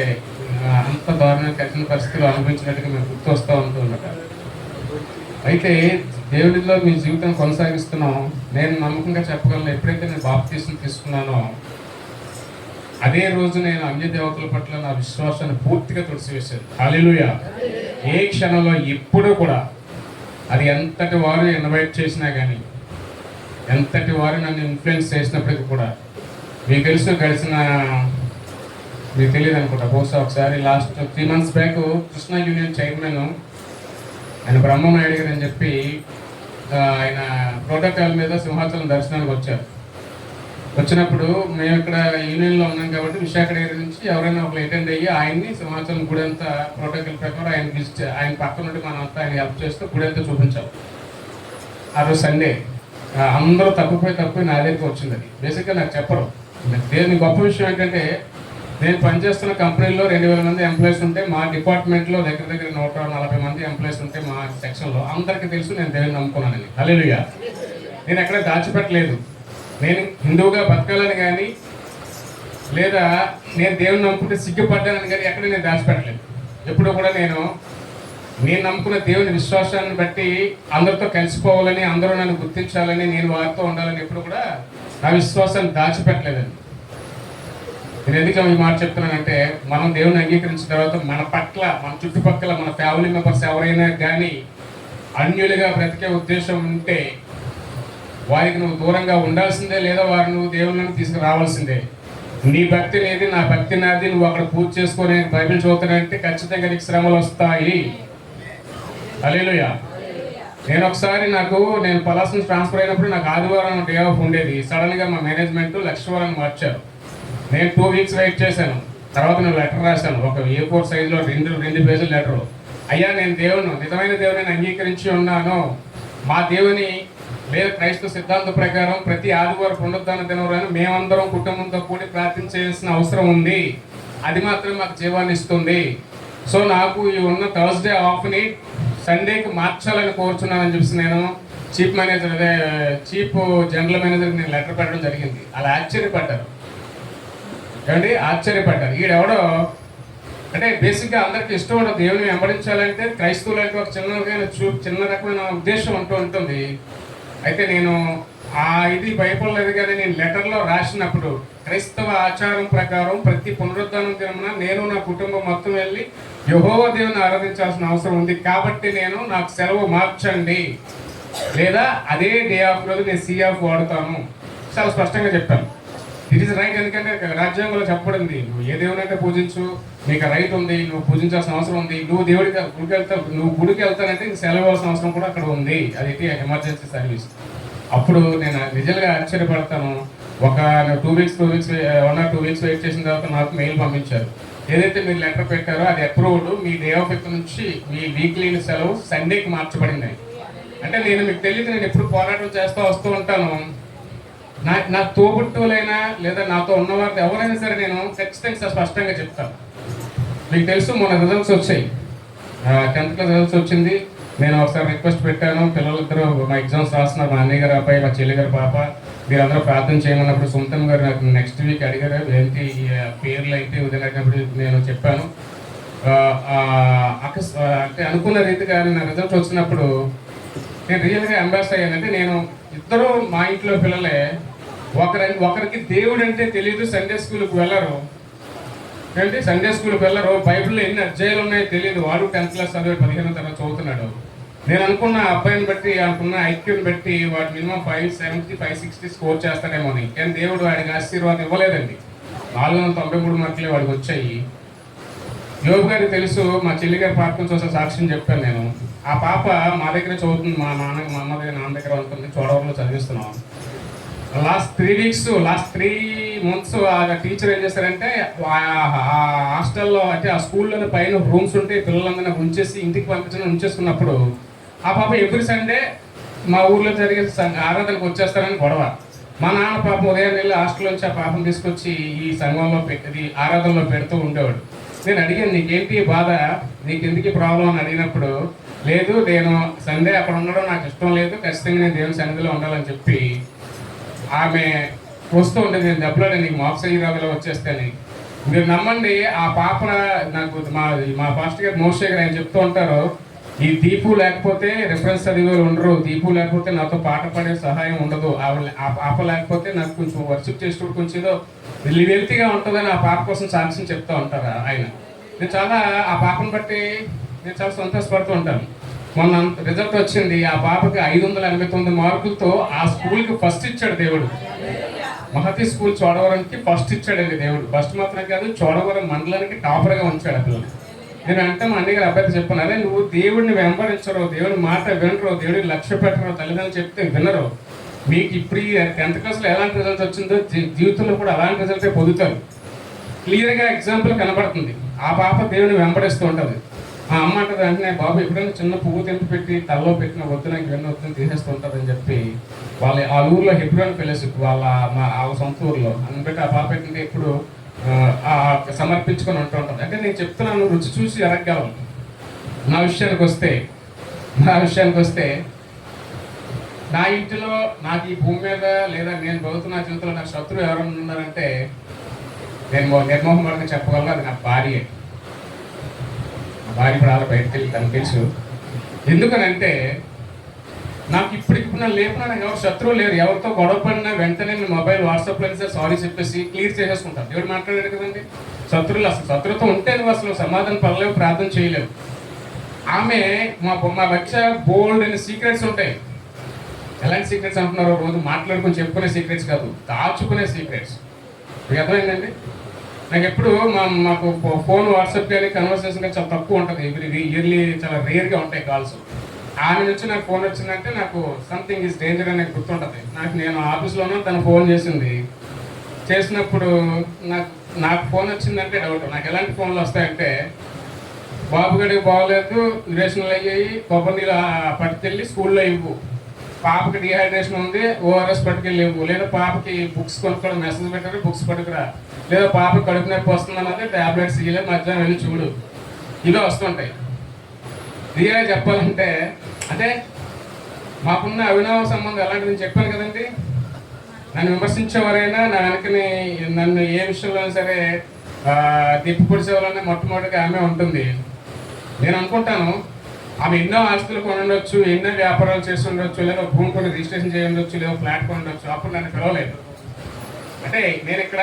అంత దారుణంగా కఠిన పరిస్థితులు అనుభవించినట్టుగా మేము గుర్తు వస్తూ ఉంటుందన్నమాట. అయితే దేవుడిలో మీ జీవితం కొనసాగిస్తున్నాం. నేను నమ్మకంగా చెప్పగలను, ఎప్పుడైతే నేను బాప్తిసం తీసుకున్నానో అదే రోజు నేను అన్య దేవతల పట్ల నా విశ్వాసాన్ని పూర్తిగా తుడిసివేశాను. హల్లెలూయా. ఏ క్షణంలో ఎప్పుడూ కూడా, అది ఎంతటి వారు ఇన్వైట్ చేసినా కానీ, ఎంతటి వారు నన్ను ఇన్ఫ్లుయెన్స్ చేసినప్పటికీ కూడా, మీకు తెలిసిన మీకు తెలియదు అనుకుంటా, బహుశా ఒకసారి last 3 months back Krishna union chairman ఆయన బ్రహ్మనాయుడు గారు అని చెప్పి ఆయన ప్రోటోకాల్ మీద సింహాచలం దర్శనానికి వచ్చారు. వచ్చినప్పుడు మేము ఇక్కడ యూనియన్లో ఉన్నాం కాబట్టి విశాఖ దగ్గర నుంచి ఎవరైనా ఒకరు అటెండ్ అయ్యి ఆయన్ని సింహాచలం గుడి అంతా ప్రోటోకాల్ ప్రకారం ఆయన విజిట్, ఆయన పక్కన నుండి మనం అంతా ఆయన హెల్ప్ చేస్తూ గుడి అంతా చూపించాం. ఆ రోజు సండే అందరూ తప్పిపోయి నా దగ్గరికి వచ్చింది. అది బేసిక్గా నాకు చెప్పరు. దేని గొప్ప విషయం ఏంటంటే, నేను పనిచేస్తున్న కంపెనీలో 2000 మంది ఎంప్లాయీస్ ఉంటే, మా డిపార్ట్మెంట్లో దగ్గర 140 మంది ఎంప్లాయీస్ ఉంటే మా సెక్షన్లో అందరికీ తెలుసు నేను దేవుని నమ్ముకున్నానని. హల్లెలూయా. నేను ఎక్కడ దాచిపెట్టలేదు. నేను హిందువుగా బతకాలని కానీ, లేదా నేను దేవుని నమ్ముకుంటే సిగ్గుపడ్డానని కానీ ఎక్కడ నేను దాచిపెట్టలేదు. ఎప్పుడూ కూడా నేను నమ్ముకున్న దేవుని విశ్వాసాన్ని బట్టి అందరితో కలిసిపోవాలని, అందరూ నన్ను గుర్తించాలని, నేను వారితో ఉండాలని ఎప్పుడు కూడా నా విశ్వాసాన్ని దాచిపెట్టలేదండి. నేను ఎందుకు ఈ మాట చెప్తున్నానంటే, మనం దేవుని అంగీకరించిన తర్వాత మన పట్ల, మన చుట్టుపక్కల మన ఫ్యామిలీ మెంబర్స్ ఎవరైనా కానీ అన్యులుగా బ్రతికే ఉద్దేశం ఉంటే వారికి నువ్వు దూరంగా ఉండాల్సిందే, లేదా వారు నువ్వు దేవుళ్ళని తీసుకురావాల్సిందే. నీ భక్తి నేది, నా భక్తి నాది. నువ్వు అక్కడ పూజ చేసుకొని బైబిల్ చదువుతానంటే ఖచ్చితంగా నీకు శ్రమలు వస్తాయి. హల్లెలూయా. నేను ఒకసారి నేను పలాస నుంచి ట్రాన్స్ఫర్ అయినప్పుడు నాకు ఆదివారం డే ఆఫ్ ఉండేది. సడన్గా మా మేనేజ్మెంట్ లక్షవారం మార్చారు. నేను 2 weeks వెయిట్ చేశాను. తర్వాత నేను లెటర్ రాశాను, ఒక A4 సైజులో 2 పేజీల లెటరు. అయ్యా, నేను నిజమైన దేవుని అంగీకరించి ఉన్నాను. మా దేవుని లేదా క్రైస్తవ సిద్ధాంత ప్రకారం ప్రతి ఆదివారం పునరుద్ధాన దినవరాన్ని మేమందరం కుటుంబంతో కూడి ప్రార్థించాల్సిన అవసరం ఉంది. అది మాత్రం మాకు జీవాన్ని ఇస్తుంది. సో నాకు ఈ ఉన్న థర్స్డే ఆఫ్ని సండేకి మార్చాలని కోరుచున్నానని చెప్పి నేను చీఫ్ జనరల్ మేనేజర్కి నేను లెటర్ పెట్టడం జరిగింది. అలా ఆశ్చర్యపడ్డారు. ఈడెవడో, అంటే బేసిక్గా అందరికి ఇష్టం ఉండదు దేవుని వెంబడించాలంటే. క్రైస్తవులకి ఒక చిన్న రకమైన ఉద్దేశం అంటూ ఉంటుంది. అయితే నేను ఇది భయపడలేదు. కానీ నేను లెటర్లో రాసినప్పుడు క్రైస్తవ ఆచారం ప్రకారం ప్రతి పునరుద్ధానం దినమున నేను నా కుటుంబం మొత్తం వెళ్ళి యెహోవా దేవుని ఆరాధించాల్సిన అవసరం ఉంది. కాబట్టి నాకు సెలవు మార్చండి, లేదా అదే డే ఆఫ్ రోజు నేను C ఆఫ్ వాడుతాను. చాలా స్పష్టంగా చెప్పాను. It is right. ఎందుకంటే రాజ్యాంగంలో చెప్పబడింది, నువ్వు ఏ దేవుని అంటే పూజించు, నీకు రైట్ ఉంది, నువ్వు పూజించాల్సిన అవసరం ఉంది. నువ్వు గుడికి వెళ్తానంటే నీకు సెలవు ఇవ్వాల్సిన అవసరం కూడా అక్కడ ఉంది. అది ఎమర్జెన్సీ సర్వీస్. అప్పుడు నేను నిజంగా ఆశ్చర్యపడతాను. ఒక 2 వీక్స్ 1 or 2 వీక్స్ వెయిట్ చేసిన తర్వాత నాకు మెయిల్ పంపించారు. ఏదైతే మీరు లెటర్ పెట్టారో అది అప్రూవ్డ్, మీ డే ఆఫ్ ఎక్ నుంచి మీ వీక్లీ సెలవు సండేకి మార్చబడింది. అంటే నేను మీకు తెలియదు, నేను ఎప్పుడు పోరాటం చేస్తూ వస్తూ ఉంటాను. నా తోబుట్టువులైనా లేదా నాతో ఉన్నవారు ఎవరైనా సరే నేను ఖచ్చితంగా స్పష్టంగా చెప్తాను. మీకు తెలుసు మొన్న రిజల్ట్స్ వచ్చాయి, 10th క్లాస్ రిజల్ట్స్ వచ్చింది. నేను ఒకసారి రిక్వెస్ట్ పెట్టాను, పిల్లలిద్దరూ మా ఎగ్జామ్స్ రాస్తున్నారు, మా అన్నయ్య గారు అబ్బాయి, మా చెల్లి గారు పాప, మీరందరూ ప్రార్థన చేయమన్నప్పుడు సుంతం గారు నాకు నెక్స్ట్ వీక్ అడిగారు ఏంటి పేర్లు అయితే ఉదయనప్పుడు నేను చెప్పాను. అంటే అనుకున్న రీతిగా నా రిజల్ట్ వచ్చినప్పుడు నేను రియల్గా ఎంబాస్ అయ్యానంటే, నేను ఇద్దరు మా ఇంట్లో పిల్లలే, ఒకరికి దేవుడు అంటే తెలియదు, సండే స్కూల్కి వెళ్ళరు, ఏంటి సండే స్కూల్కి వెళ్ళరు, బైబిల్లో ఎన్ని అధ్యాయాలు ఉన్నాయో తెలియదు, వాడు 10th క్లాస్ చదివాడు, 15వ తరగతి చదువుతున్నాడు. నేను అనుకున్న అబ్బాయిని బట్టి, అనుకున్న ఐక్యూని బట్టి వాడు మినిమం 570, 560 స్కోర్ చేస్తాడేమో అని. కానీ దేవుడు వాడికి ఆశీర్వాదం ఇవ్వలేదండి. 493 మార్కులే వాడికి వచ్చాయి. యోగు గారికి తెలుసు, మా చెల్లి గారి పాప నుంచి ఒకసారి సాక్ష్యం చెప్పాను నేను. ఆ పాప మా దగ్గర చదువుతుంది, మా అమ్మ దగ్గర నాన్న దగ్గర ఉంటుంది, చోడవరంలో చదివిస్తున్నాం. లాస్ట్ 3 months ఆ టీచర్ ఏం చేస్తారంటే హాస్టల్లో అంటే ఆ స్కూల్లోనే పైన రూమ్స్ ఉంటే పిల్లలందరినీ ఉంచేసి ఇంటికి పంపించడం ఉంచేసుకున్నప్పుడు ఆ పాప ఎవ్రీ సండే మా ఊర్లో జరిగే ఆరాధనకు వచ్చేస్తారని గొడవ. మా నాన్న పాపం ఉదయం వెళ్ళి హాస్టల్ నుంచి ఆ పాపను తీసుకొచ్చి ఈ సంఘంలో పెట్టి ఆరాధనలో పెడుతూ ఉండేవాడు. నేను అడిగాను, నీకేంటి బాధ, నీకు ఎందుకు ప్రాబ్లం అని అడిగినప్పుడు, లేదు నేను సండే అక్కడ ఉండడం నాకు ఇష్టం లేదు, ఖచ్చితంగా నేను దేవుని సన్నిధిలో ఉండాలని చెప్పి ఆమె వస్తూ ఉండేది. నేను దెబ్బలో నీకు మార్క్స్ అయ్యి వచ్చేస్తాను. మీరు నమ్మండి, ఆ పాప నాకు మా పాస్టర్ గారు మోషే గారు ఆయన చెప్తూ ఉంటారు, ఈ దీపు లేకపోతే రిఫరెన్స్ చదివేలు ఉండరు, దీపు లేకపోతే నాతో పాట పాడే సహాయం ఉండదు, ఆ పాప లేకపోతే నాకు కొంచెం వర్షిప్ చేసేటప్పుడు కొంచెం ఏదో వెల్తీగా ఉంటుందని ఆ పాప కోసం సాక్ష్యం చెప్తూ ఉంటారు ఆయన. నేను చాలా ఆ పాపను బట్టి నేను చాలా సంతోషపడుతూ ఉంటాను. మొన్న రిజల్ట్ వచ్చింది, ఆ పాపకి 589 మార్కులతో ఆ స్కూల్కి ఫస్ట్ ఇచ్చాడు దేవుడు. మహతి స్కూల్ చోడవరానికి ఫస్ట్ ఇచ్చాడండి దేవుడు. ఫస్ట్ మాత్రం కాదు, చోడవరం మండలానికి టాపర్గా ఉంచాడు ఆ పిల్లలు. నేను అంటే మా అన్నయ్య గారు అబ్బాయికి చెప్పాను, అదే నువ్వు దేవుడిని వెంబడించరు, దేవుడి మాట వినరు, దేవుడిని లక్ష్య పెట్టరు, తల్లిదండ్రులు చెప్తే వినరు, మీకు ఇప్పుడు ఈ 10th క్లాస్లో ఎలాంటి రిజల్ట్ వచ్చిందో జీవితంలో కూడా అలాంటి రిజల్టే పొందుతారు. క్లియర్గా ఎగ్జాంపుల్ కనబడుతుంది. ఆ పాప దేవుడిని వెంబడిస్తూ ఉంటుంది. ఆ అమ్మ అంటది అంటే, బాబు ఎప్పుడైనా చిన్న పువ్వు తెంపి పెట్టి తలలో పెట్టిన వద్దు, నాకు ఇవన్నీ వద్దని తీసేస్తూ ఉంటుందని చెప్పి ఆ ఊర్లో హెబ్రోన్ ఫెలోషిప్ ఆ సొంత ఊర్లో అని బట్టి ఆ పాప ఏంటంటే ఎప్పుడు సమర్పించుకొని ఉంటూ ఉంటుంది. అంటే నేను చెప్తున్నాను, రుచి చూసి ఎరగలం. నా విషయానికి వస్తే నా ఇంటిలో నాకు ఈ భూమి మీద లేదా నేను బతుకుతున్న జీవితంలో నాకు శత్రువు ఎవరైనా ఉన్నారంటే నేను నిర్మోహంగా చెప్పగలను, అది నా భార్యే. నా భార్య ఇప్పుడు అలా బయటకు వెళ్ళి తనకు తెలుసు. ఎందుకనంటే నాకు ఇప్పటికిప్పుడు నన్ను లేపునా నాకు ఎవరు శత్రువు లేరు. ఎవరితో గొడవ పడినా వెంటనే నేను మొబైల్ వాట్సాప్లో సార్ సారీ చెప్పేసి క్లియర్ చేసేసుకుంటాను. దేవుడు మాట్లాడాడు కదండి, శత్రువులు అసలు శత్రుత్వం ఉంటే నువ్వు అసలు సమాధానం పడలేవు, ప్రార్థన చేయలేవు. ఆమె మా వచ్చ బోల్డ్ అని సీక్రెట్స్ ఉంటాయి. ఎలాంటి సీక్రెట్స్ అంటున్నారో, రోజు మాట్లాడుకుని చెప్పుకునే సీక్రెట్స్ కాదు, దాచుకునే సీక్రెట్స్. మీకు అర్థమైందండి? నాకు ఎప్పుడు మాకు ఫోన్ వాట్సాప్ కానీ కన్వర్సేషన్ కానీ చాలా తక్కువ ఉంటుంది. ఇయర్లీ చాలా రేర్గా ఉంటాయి కాల్స్. ఆమె నుంచి నాకు ఫోన్ వచ్చిందంటే నాకు సంథింగ్ ఈజ్ డేంజర్ అనేది గుర్తుంటుంది. నేను ఆఫీస్లోనూ తను ఫోన్ చేసినప్పుడు నాకు ఫోన్ వచ్చిందంటే డౌట్. నాకు ఎలాంటి ఫోన్లు వస్తాయంటే, బాబు గడికి బాగోలేదు, రేషన్లు అయ్యాయి, కొబ్బరి నీళ్ళు పట్టుకెళ్ళి స్కూల్లో ఇవ్వు, పాపకి డిహైడ్రేషన్ ఉంది, ఓఆర్ఎస్ పట్టుకెళ్ళి ఇవ్వు, లేదా పాపకి బుక్స్ కొనుక్కోవడం మెసేజ్ పెట్టారు, బుక్స్ పట్టుకురా, లేదా పాపకి కడుపు నొప్పి వస్తుందన్నది ట్యాబ్లెట్స్ ఇవ్వలేదు, మధ్యాహ్నం వెళ్ళి చూడు, ఇవే వస్తుంటాయి. రియల్గా చెప్పాలంటే అంటే మాకున్న అవినావ సంబంధం ఎలాంటిది నేను చెప్పాను కదండి. నన్ను విమర్శించేవారైనా నా వెనకని నన్ను ఏ విషయంలో సరే తిప్పి పొడిచేవాళ్ళనే మొట్టమొదటిగా ఆమె ఉంటుంది. నేను అనుకుంటాను ఆమె ఎన్నో ఆస్తులు కొని ఉండొచ్చు, ఎన్నో వ్యాపారాలు చేసి ఉండొచ్చు, లేదా భూమి కొని రిజిస్ట్రేషన్ చేయి ఉండొచ్చు, లేదా ఫ్లాట్ కొని ఉండొచ్చు, అప్పుడు నన్ను పిలవలేదు. అంటే నేను ఇక్కడ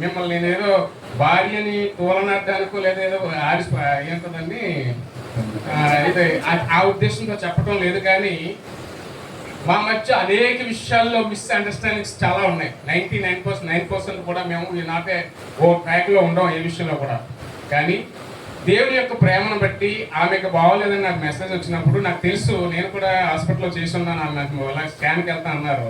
మిమ్మల్ని నేనేదో భార్యని తోలనాడడానికో లేదా ఏదో ఏంటండి అయితే ఆ ఉద్దేశంతో చెప్పడం లేదు. కానీ మా మధ్య అనేక విషయాల్లో మిస్అండర్స్టాండింగ్స్ చాలా ఉన్నాయి. 99% కూడా మేము నాటే ఓ ట్రాక్లో ఉండడం ఏ విషయంలో కూడా. కానీ దేవుని యొక్క ప్రేమను బట్టి ఆమెకు బాగోలేదని నాకు మెసేజ్ వచ్చినప్పుడు నాకు తెలుసు, నేను కూడా హాస్పిటల్లో చేసి ఉన్నాను, ఆమె అలా స్కాన్కి వెళ్తా అన్నారు.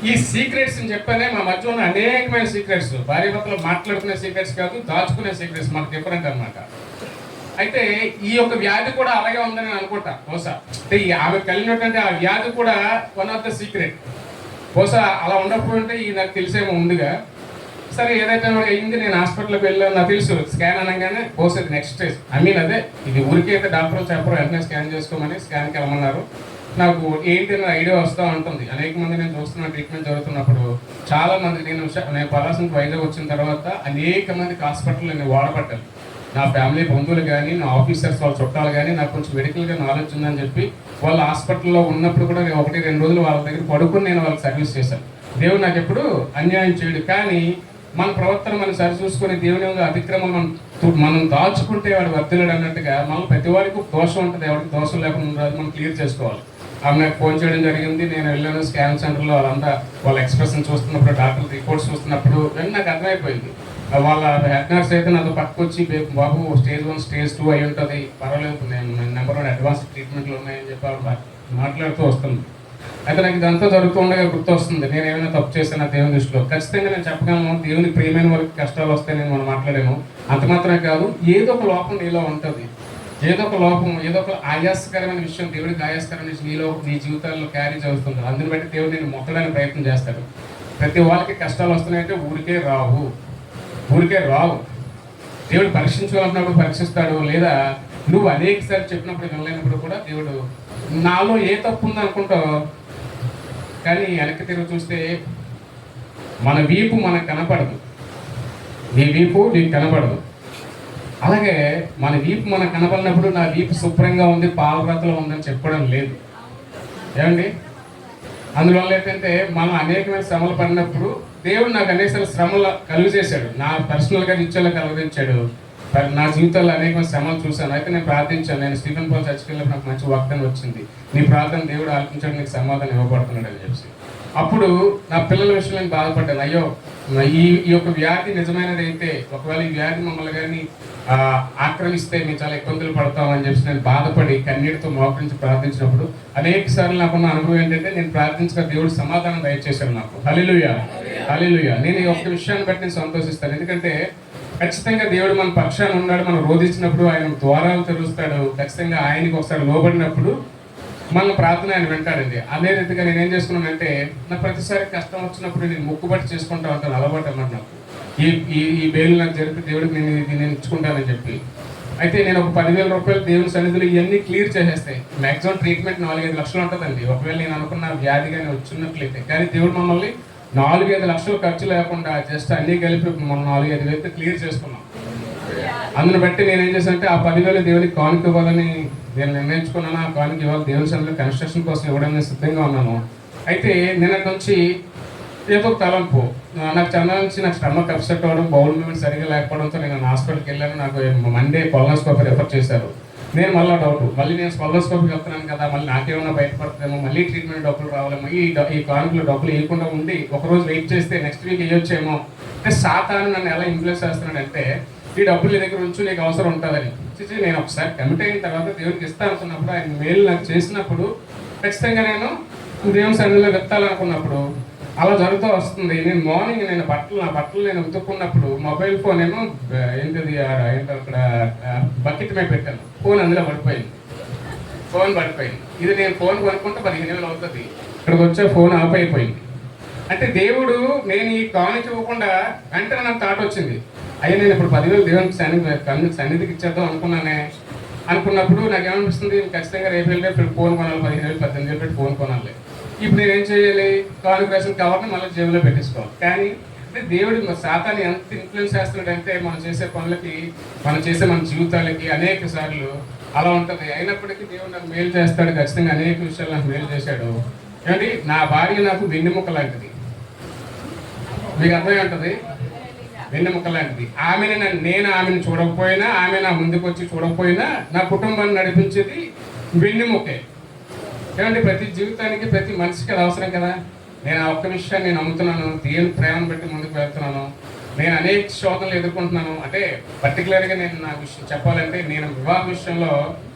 ఈ సీక్రెట్స్ అని చెప్పానే మా మధ్య ఉన్న అనేకమైన సీక్రెట్స్, భార్య భర్తలు మాట్లాడుకునే సీక్రెట్స్ కాదు, దాచుకునే సీక్రెట్స్ మాకు డిఫరెంట్ అనమాట. అయితే ఈ యొక్క వ్యాధి కూడా అలాగే ఉందని నేను అనుకుంటా బహుశా. అంటే ఆమె కలిగినటువంటి ఆ వ్యాధి కూడా వన్ ఆఫ్ ద సీక్రెట్. బహుశా అలా ఉండకపోతే ఈ నాకు తెలిసేమో ముందుగా. సరే ఏదైతే అయింది, నేను హాస్పిటల్కి వెళ్ళాను, నాకు తెలుసు స్కాన్ అనగానే బహుశా నెక్స్ట్ స్టేజ్. అదే ఇది ఊరికే అయితే డాక్టర్లు చెప్పరు, వెంటనే స్కాన్ చేసుకోమని స్కాన్కి వెళ్ళమన్నారు. నాకు ఏంటి అన్న ఐడియా వస్తూ ఉంటుంది. అనేక మంది నేను చూస్తున్న ట్రీట్మెంట్ జరుగుతున్నప్పుడు చాలా మంది నేను పలాసనకి వైజాగ్ వచ్చిన తర్వాత అనేక మందికి హాస్పిటల్ నేను వాడబడ్డాను. నా ఫ్యామిలీ బంధువులు కానీ, నా ఆఫీసర్స్ వాళ్ళ చుట్టాలు కానీ నాకు కొంచెం మెడికల్గా నాలెడ్జ్ ఉందని చెప్పి వాళ్ళ హాస్పిటల్లో ఉన్నప్పుడు కూడా నేను 1-2 రోజులు వాళ్ళ దగ్గర పడుకుని నేను వాళ్ళకి సర్వీస్ చేశాను. దేవుడు నాకు ఎప్పుడు అన్యాయం చేయడు. కానీ మన ప్రవర్తన మనం సరి చూసుకొని దేవుని అతిక్రమం మనం దాచుకుంటే వాడు వర్తిల్లాడు అన్నట్టుగా మనం ప్రతి వాడికి దోషం ఉంటుంది. ఎవరికి దోషం లేకుండా మనం క్లియర్ చేసుకోవాలి. ఆమె నాకు ఫోన్ చేయడం జరిగింది. నేను వెళ్ళాను స్కాన్ సెంటర్లో, వాళ్ళంతా వాళ్ళ ఎక్స్ప్రెషన్ చూస్తున్నప్పుడు, డాక్టర్ రిపోర్ట్స్ చూస్తున్నప్పుడు నాకు అర్థమైపోయింది. వాళ్ళ హెడ్ నర్స్ అయితే నాతో పట్టుకొచ్చి, బాబు స్టేజ్ 1 స్టేజ్ 2 అయి ఉంటుంది, పర్వాలేదు, నేను నెంబర్ 1 అడ్వాన్స్ ట్రీట్మెంట్లు ఉన్నాయని చెప్పి మాట్లాడుతూ వస్తుంది. అయితే నాకు ఇదంతా జరుగుతూ ఉండగా గుర్తు వస్తుంది, నేను ఏమైనా తప్పు చేశాను దేవుని దృష్టిలో. ఖచ్చితంగా నేను చెప్పగలను, దేవుని ప్రియమైన వాళ్ళకి కష్టాలు వస్తాయని మనం మాట్లాడాను. అంత మాత్రమే కాదు, ఏదో ఒక లోపం నీలో ఉంటుంది, ఏదో ఒక లోపం, ఏదో ఒక ఆయాసకరమైన విషయం, దేవుడికి ఆయాసకరమైన విషయం నీలో నీ జీవితాల్లో క్యారీ చేస్తుంది. అందుని బట్టి దేవుడు నేను మొత్తడానికి ప్రయత్నం చేస్తాడు. ప్రతి వాళ్ళకి కష్టాలు వస్తున్నాయంటే ఊరికే రావు. దేవుడు పరీక్షించుకోవాలన్నప్పుడు పరీక్షిస్తాడు. లేదా నువ్వు అనేకసార్లు చెప్పినప్పుడు వినలేనప్పుడు కూడా దేవుడు నాలో ఏ తప్పు ఉందనుకుంటావు, కానీ వెనక్కి తిరిగి చూస్తే మన వీపు మనకు కనపడదు, నీ వీపు నీకు కనపడదు. అలాగే మన వీపు మనకు కనపడినప్పుడు నా వీపు శుభ్రంగా ఉంది, పాలరాతలో ఉందని చెప్పడం లేదు. ఏమండి? అందువల్ల ఏంటంటే మనం అనేకమైన శ్రమలు పడినప్పుడు దేవుడు నాకు అనేక శ్రమలు కలుగు చేశాడు. నా పర్సనల్గా నిత్యంలో కలుగరించాడు. నా జీవితంలో అనేక శ్రమలు చూశాను. అయితే నేను ప్రార్థించాను. నేను స్టీఫెన్ పాల్ చర్చికి వెళ్ళినప్పుడు నాకు మంచి వాగ్దానం వచ్చింది, నీ ప్రార్థన దేవుడు ఆలకించాడు, నీకు సమాధానం ఇవ్వబడుతున్నాడు అని చెప్పి. అప్పుడు నా పిల్లల విషయంలో నేను బాధపడ్డాను. అయ్యో, ఈ యొక్క వ్యాధి నిజమైనది అయితే, ఒకవేళ ఈ వ్యాధి మమ్మల్ని కానీ ఆక్రమిస్తే మేము చాలా ఇబ్బందులు పడతామని చెప్పి నేను బాధపడి కన్నీటితో మోకరించి ప్రార్థించినప్పుడు అనేక సార్లు నాకున్న అనుభవం ఏంటంటే, నేను ప్రార్థించిన దేవుడు సమాధానం దయచేశాడు నాకు. హల్లెలూయా, హల్లెలూయా. నేను ఈ ఒక్క విషయాన్ని బట్టి నేను సంతోషిస్తాను. ఎందుకంటే ఖచ్చితంగా దేవుడు మన పక్షాన్ని ఉన్నాడు. మనం రోధించినప్పుడు ఆయన ద్వారాలు తెరుస్తాడు. ఖచ్చితంగా ఆయనకి ఒకసారి లోబడినప్పుడు మన ప్రార్థన ఆయన వింటాడండి. అదే రీతిగా నేను ఏం చేసుకున్నానంటే, నాకు ప్రతిసారి కష్టం వచ్చినప్పుడు నేను మొక్కుబట్టి చేసుకుంటా ఉంటాను. అలవాటు అన్నమాట నాకు. ఈ బేలు నాకు జరిపి దేవుడికి నేను ఇచ్చుకుంటానని చెప్పి. అయితే నేను ఒక 10,000 రూపాయలు దేవుని సన్నిధిలో ఇవన్నీ క్లియర్ చేసేస్తాయి. మ్యాక్సిమం ట్రీట్మెంట్ 4-5 లక్షలు ఉంటుందండి, ఒకవేళ నేను అనుకున్న వ్యాధి కానీ వచ్చినట్లయితే. కానీ దేవుడు మమ్మల్ని 4-5 లక్షలు ఖర్చు లేకుండా జస్ట్ అన్నీ కలిపి మనం 4-5 వేలతో క్లియర్ చేసుకున్నాం. అందుని బట్టి నేను ఏం చేశానంటే, ఆ 10,000 దేవుడికి కానుక ఇవ్వాలని నేను నిర్ణయించుకున్నాను. ఆ కానుక ఇవ్వాలి దేవుని సన్నిధిలో కన్స్ట్రక్షన్ కోసం ఇవ్వడానికి సిద్ధంగా ఉన్నాను. అయితే నిన్నటి నుంచి ఏదో ఒక తలంపు నాకు చందా నుంచి నాకు స్టమక్ అప్సెట్ అవ్వడం, బౌల్ మూమెంట్ సరిగ్గా లేకపోవడంతో నేను హాస్పిటల్కి వెళ్ళాను. నాకు మండే కొలనోస్కోపీ రిఫర్ చేశారు. నేను మళ్ళీ డౌట్, మళ్ళీ నేను కొలనోస్కోపీకి వెళ్తున్నాను కదా, మళ్ళీ నాకేమన్నా బయటపడుతుందేమో, మళ్ళీ ట్రీట్మెంట్ డబ్బులు రావాలేమో, ఈ కానుకలో డబ్బులు ఇవ్వకుండా ఉండి ఒకరోజు వెయిట్ చేస్తే నెక్స్ట్ వీక్ ఇవ్వచ్చేమో. అంటే సాతాను నన్ను ఎలా ఇన్ఫ్లుయెన్స్ చేస్తున్నాడంటే, ఈ డబ్బులు నీ దగ్గర ఉంచు, నీకు అవసరం ఉంటుందని. నేను ఒకసారి కమిట్ అయిన తర్వాత దేవుడికి ఇస్తాను అనుకున్నప్పుడు, ఆయన మేలు నాకు చేసినప్పుడు ఖచ్చితంగా నేను దేవుని సన్నిధిలో వెత్తాలనుకున్నప్పుడు అలా జరుగుతూ వస్తుంది. నేను మార్నింగ్ నా బట్టలు నేను ఉతుక్కున్నప్పుడు మొబైల్ ఫోన్ ఏమో ఏంటది అక్కడ బకెట్ మీద పెట్టాను. ఫోన్ అందులో పడిపోయింది. ఇది నేను ఫోన్ కొనుక్కుంటే 15,000 అవుతుంది. ఇక్కడికి వచ్చే ఫోన్ ఆఫ్ అయిపోయింది. అంటే దేవుడు నేను ఈ కానుక ఇవ్వకుండా వెంటనే నాకు థాట్ వచ్చింది, అయ్యా నేను ఇప్పుడు 10,000 దేవునికి సన్నిధికి ఇచ్చేద్దాం అనుకున్నప్పుడు నాకు ఏమనిపిస్తుంది, ఖచ్చితంగా రేపు వెళ్ళి ఫోన్ కొనాలి, 15,000 18,000 పెట్టి ఫోన్ కొనాలి. ఇప్పుడు నేనేం చేయాలి, కానుక వేసిన కవర్ని మళ్ళీ జేబులో పెట్టేసుకోవాలి. కానీ అంటే దేవుడు సాతాన్ని ఎంత ఇన్ఫ్లుయెన్స్ చేస్తున్నాడంటే, మనం చేసే పనులకి, మన జీవితాలకి అనేక సార్లు అలా ఉంటుంది. అయినప్పటికీ దేవుడు నాకు మేలు చేస్తాడు. ఖచ్చితంగా అనేక విషయాలు నాకు మేలు చేశాడు. ఏమంటే నా భార్య నాకు వెన్నెముక లాంటిది, మీకు అర్థమై ఉంటుంది, వెన్నెముక లాంటిది. నేను ఆమెను చూడకపోయినా, ఆమె నా ముందుకు వచ్చి చూడకపోయినా నా కుటుంబాన్ని నడిపించేది వెన్నెముకే. ఏమంటే ప్రతి జీవితానికి, ప్రతి మనిషికి అది అవసరం కదా. నేను ఆ ఒక్క విషయాన్ని నేను నమ్ముతున్నాను. దేవుని ప్రేమను బట్టి ముందుకు వెళ్తున్నాను. నేను అనేక శోధనలు ఎదుర్కొంటున్నాను. అంటే పర్టికులర్గా నేను నా విషయం చెప్పాలంటే, నేను వివాహ విషయంలో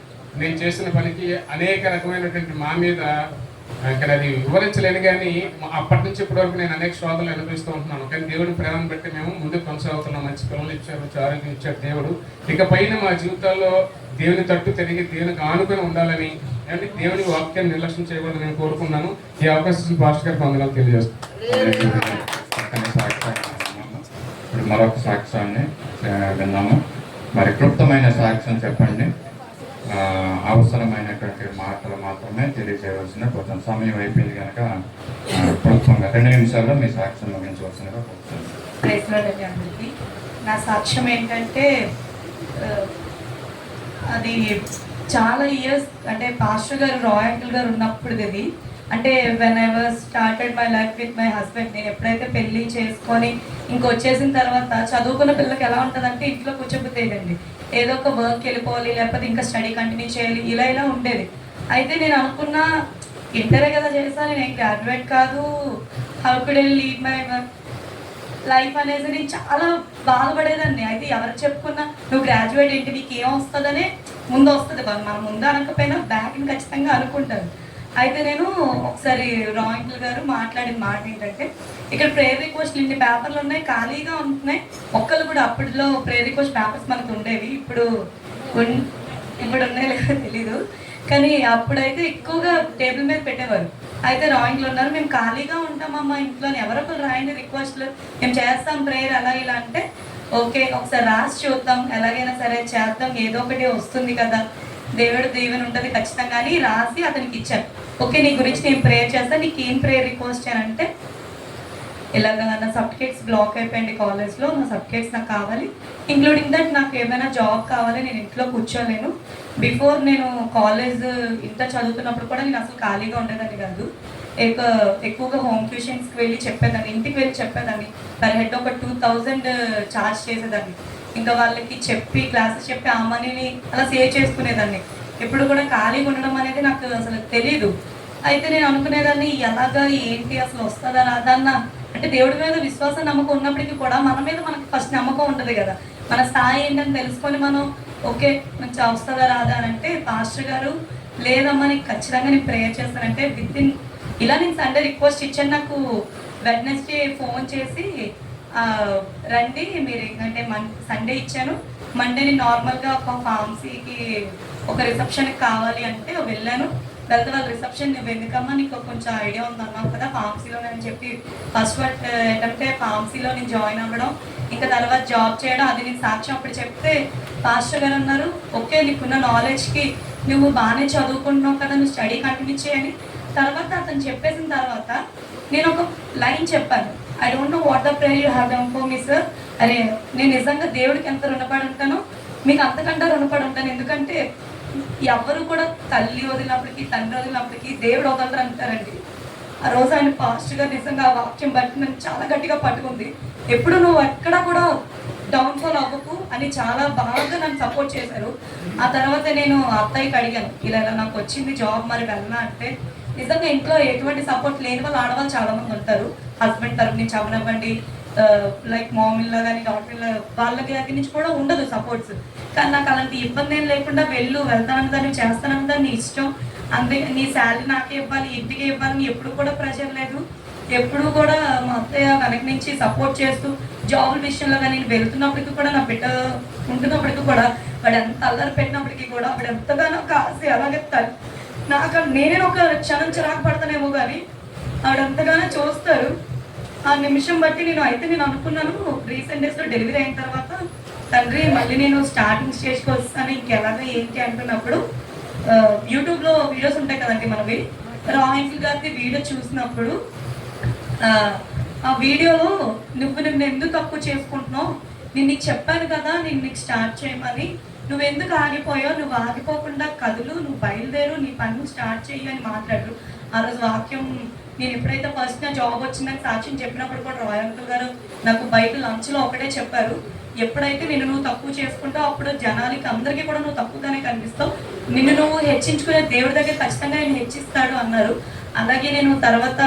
నేను చేసిన పనికి అనేక రకమైనటువంటి మా మీద కానీ అది వివరించలేను. కానీ అప్పటి నుంచి ఇప్పటి వరకు నేను అనేక శోధనలు అనుభవిస్తూ ఉంటున్నాను. కానీ దేవుడి ప్రేమను బట్టి మేము ముందుకు కొనసాగుతున్నాం. మంచి పిల్లలు ఇచ్చారు, మంచి ఆరోగ్యం ఇచ్చారు దేవుడు. ఇక పైన మా జీవితాల్లో దేవుని తట్టు తిరిగి దేవునికి ఆనుకొని ఉండాలని, అంటే దేవుని వాక్యాన్ని నిర్లక్ష్యం చేయకూడదని నేను కోరుకున్నాను. ఈ అవకాశం పాస్టర్ గారికి వందనాలు తెలియజేస్తాను. ఇప్పుడు మరొక సాక్ష్యాన్ని విన్నాము. మరి క్లుప్తమైన సాక్ష్యం చెప్పండి. అవసరమైనటువంటి మాటలు మాత్రమే తెలియజేయవలసిన, కొంచెం సమయం అయిపోయింది కనుక క్లుప్తంగా 2 నిమిషాల్లో మీ సాక్ష్యం ముగించవలసినగా కోరుతున్నాను. నా సాక్ష్యం ఏంటంటే అది చాలా ఇయర్స్, అంటే పాస్టర్ గారు రాయ్ అంకుల్ గారు ఉన్నప్పుడు ఇది, అంటే when I was started my life with my husband. నేను ఎప్పుడైతే పెళ్ళి చేసుకొని ఇంకొచ్చేసిన తర్వాత చదువుకున్న పిల్లలకి ఎలా ఉంటుందంటే ఇంట్లో కూర్చోబుద్దేయండి, ఏదో ఒక వర్క్ వెళ్ళిపోవాలి, లేకపోతే ఇంకా స్టడీ కంటిన్యూ చేయాలి, ఇలా ఉండేది. అయితే నేను అనుకున్నా ఇంటరే కదా చేస్తాను, నేను గ్రాడ్యుయేట్ కాదు, how could I lead my life అనేది నేను చాలా బాధపడేదాన్ని. అయితే ఎవరు చెప్పుకున్నా నువ్వు గ్రాడ్యుయేట్ ఏంటి, నీకు ఏం వస్తుందనే ముందు వస్తుంది, మనం ముందు అనకపోయినా బ్యాక్ని ఖచ్చితంగా అనుకుంటాను. అయితే నేను ఒకసారి రాయ్ అంకుల్ గారు మాట్లాడిన మాట ఏంటంటే, ఇక్కడ ప్రేయర్ రిక్వెస్ట్లు ఇన్ని పేపర్లు ఉన్నాయి, ఖాళీగా ఉంటున్నాయి. ఒక్కళ్ళు కూడా, అప్పట్లో ప్రేయర్ రిక్వెస్ట్ పేపర్స్ మనకు ఉండేవి, ఇప్పుడు ఉన్నాయి లేదో తెలీదు, కానీ అప్పుడైతే ఎక్కువగా టేబుల్ మీద పెట్టేవారు. అయితే రాయ్ అంకుల్ ఉన్నారు, మేము ఖాళీగా ఉంటామమ్మా ఇంట్లోని, ఎవరొకరు రాయండి రిక్వెస్ట్లు, మేము చేస్తాం ప్రేయర్ అలా ఇలా అంటే, ఓకే ఒకసారి రాసి చూద్దాం, ఎలాగైనా సరే చేద్దాం, ఏదో ఒకటి వస్తుంది కదా, దేవుడు దీవెన ఉంటుంది ఖచ్చితంగా అని రాసి అతనికి ఇచ్చాను. ఓకే నీ గురించి నేను ప్రేయర్ చేస్తాను, నీకు ఏం ప్రేయర్ రిక్వెస్ట్ అంటే, ఇలాగ నా సర్టిఫికేట్స్ బ్లాక్ అయిపోయింది కాలేజ్లో, నా సర్టిఫికేట్స్ నాకు కావాలి, ఇంక్లూడింగ్ దట్ నాకు ఏమైనా జాబ్ కావాలి, నేను ఇంట్లో కూర్చోలేను. బిఫోర్ నేను కాలేజ్ ఇంత చదువుతున్నప్పుడు కూడా నేను అసలు ఖాళీగా ఉండేదాన్ని కాదు, ఎక్కువగా హోమ్ ట్యూషన్స్కి వెళ్ళి చెప్పేదాన్ని, ఇంటికి వెళ్ళి చెప్పేదాన్ని, పర్ హెడ్ ఒక 2000 ఛార్జ్ చేసేదాన్ని. ఇంకా వాళ్ళకి చెప్పి క్లాసెస్ చెప్పి ఆ మనీని అలా సేవ్ చేసుకునేదాన్ని. ఎప్పుడు కూడా ఖాళీగా ఉండడం అనేది నాకు అసలు తెలీదు. అయితే నేను అనుకునేదాన్ని ఎలాగా ఏంటి అసలు వస్తుందా రాదన్న, అంటే దేవుడి మీద విశ్వాసం నమ్మకం ఉన్నప్పటికీ కూడా మన మీద మనకి ఫస్ట్ నమ్మకం ఉంటుంది కదా, మన స్థాయి ఏంటని తెలుసుకొని మనం ఓకే నాకు వస్తుందా రాదా అని అంటే, పాస్టర్ గారు లేదమ్మా నీకు ఖచ్చితంగా నేను ప్రేయర్ చేస్తానంటే ఇలా నేను సండే రిక్వెస్ట్ ఇచ్చాను. నాకు వెడ్నెస్డే ఫోన్ చేసి రండి మీరు, ఏంటంటే సండే ఇచ్చాను, మండే నేను నార్మల్గా ఒక ఫార్మసీకి ఒక రిసెప్షన్కి కావాలి అంటే వెళ్ళాను. వెళ్తే వాళ్ళ రిసెప్షన్ నువ్వు ఎందుకమ్మా నీకు కొంచెం ఐడియా ఉందన్నావు కదా ఫార్మసీలో అని చెప్పి, ఫస్ట్ ఏంటంటే ఫార్మసీలో నేను జాయిన్ అవ్వడం, ఇంకా తర్వాత జాబ్ చేయడం, అది నేను సాక్ష్యం అప్పుడు చెప్తే పాస్టర్ గారు అన్నారు, ఓకే నీకున్న నాలెడ్జ్కి నువ్వు బాగానే చదువుకుంటున్నావు కదా, నువ్వు స్టడీ కంటిన్యూ చేయని. తర్వాత అతను చెప్పేసిన తర్వాత నేను ఒక లైన్ చెప్పాను, I don't know what the prayer you have done for me sir. అరే నేను నిజంగా దేవుడికి ఎంత రుణపడి ఉంటానో మీకు అంతకంటే రుణపడి ఉంటాను, ఎందుకంటే ఎవరు కూడా తల్లి వదిలినప్పటికీ తండ్రి వదిలినప్పటికీ దేవుడు వదలరు అంటారండి. ఆ రోజు ఆయన పాస్ట్గా నిజంగా ఆ వాక్యం బట్టి నన్ను చాలా గట్టిగా పట్టుకుంది. ఎప్పుడు నువ్వు ఎక్కడ కూడా డౌన్ఫాల్ అవ్వకు అని చాలా బాగా నన్ను సపోర్ట్ చేశారు. ఆ తర్వాత నేను అత్తయ్యకి అడిగాను, ఇలా నాకు వచ్చింది జాబ్ మరి వెళ్ళనా అంటే, నిజంగా ఇంట్లో ఎటువంటి సపోర్ట్ లేని వాళ్ళు ఆడవాళ్ళు చాలా మంది ఉంటారు, హస్బెండ్ తరఫు నుంచి అవనివ్వండి, లైక్ మామిల్లా కానీ డాక్టర్ల వాళ్ళకి దగ్గర నుంచి కూడా ఉండదు సపోర్ట్స్. కానీ నాకు అలాంటి ఇబ్బంది ఏం లేకుండా వెళ్తానని దాన్ని చేస్తానని దాన్ని ఇష్టం, అంతే నీ శాలరీ నాకే ఇవ్వాలి ఇంటికి ఇవ్వాలని ఎప్పుడు కూడా ప్రెషర్ లేదు. ఎప్పుడు కూడా మా అత్తయ్య వెనక నుంచి సపోర్ట్ చేస్తూ జాబుల విషయంలో కానీ నేను వెళ్తున్నప్పటికీ కూడా నా బిడ్డ ఉంటున్నప్పటికీ కూడా వాడు ఎంత అల్లరి పెట్టినప్పటికీ కూడా వాడు ఎంతగానో కాసి అలాగే నాకు నేనే ఒక క్షణం చిరాకు పడతానేమో కానీ ఆవిడంతగానో చూస్తారు. ఆ నిమిషం బట్టి నేను అనుకున్నాను, రీసెంట్ డేస్లో డెలివరీ అయిన తర్వాత తండ్రి మళ్ళీ నేను స్టార్టింగ్ స్టేజ్కి వస్తాను ఇంకెలాగా ఏంటి అంటున్నప్పుడు, యూట్యూబ్లో వీడియోస్ ఉంటాయి కదండి మనవి, రాయ్ అంకుల్ గారికి వీడియో చూసినప్పుడు ఆ వీడియోలో నువ్వు ఎందుకు తక్కువ చేసుకుంటున్నావు, నేను నీకు చెప్పాను కదా నేను నీకు స్టార్ట్ చేయమని, నువ్వు ఎందుకు ఆగిపోయావు, నువ్వు ఆగిపోకుండా కదులు, నువ్వు బయలుదేరు, నీ పనులు స్టార్ట్ చెయ్యి అని మాట్లాడరు. ఆ రోజు వాక్యం నేను ఎప్పుడైతే ఫస్ట్ నా జాబ్ వచ్చిందని సాక్ష్యం చెప్పినప్పుడు కూడా రాయ్ అంకుల్ గారు నాకు బయట లంచ్లో ఒకటే చెప్పారు, ఎప్పుడైతే నువ్వు తక్కువ చేసుకుంటావు అప్పుడు జనాలకి అందరికీ కూడా నువ్వు తక్కువగానే కనిపిస్తావు, నువ్వు హెచ్చించుకునే దేవుడి దగ్గర ఖచ్చితంగా నేను హెచ్చిస్తాడు అన్నారు. అలాగే నేను తర్వాత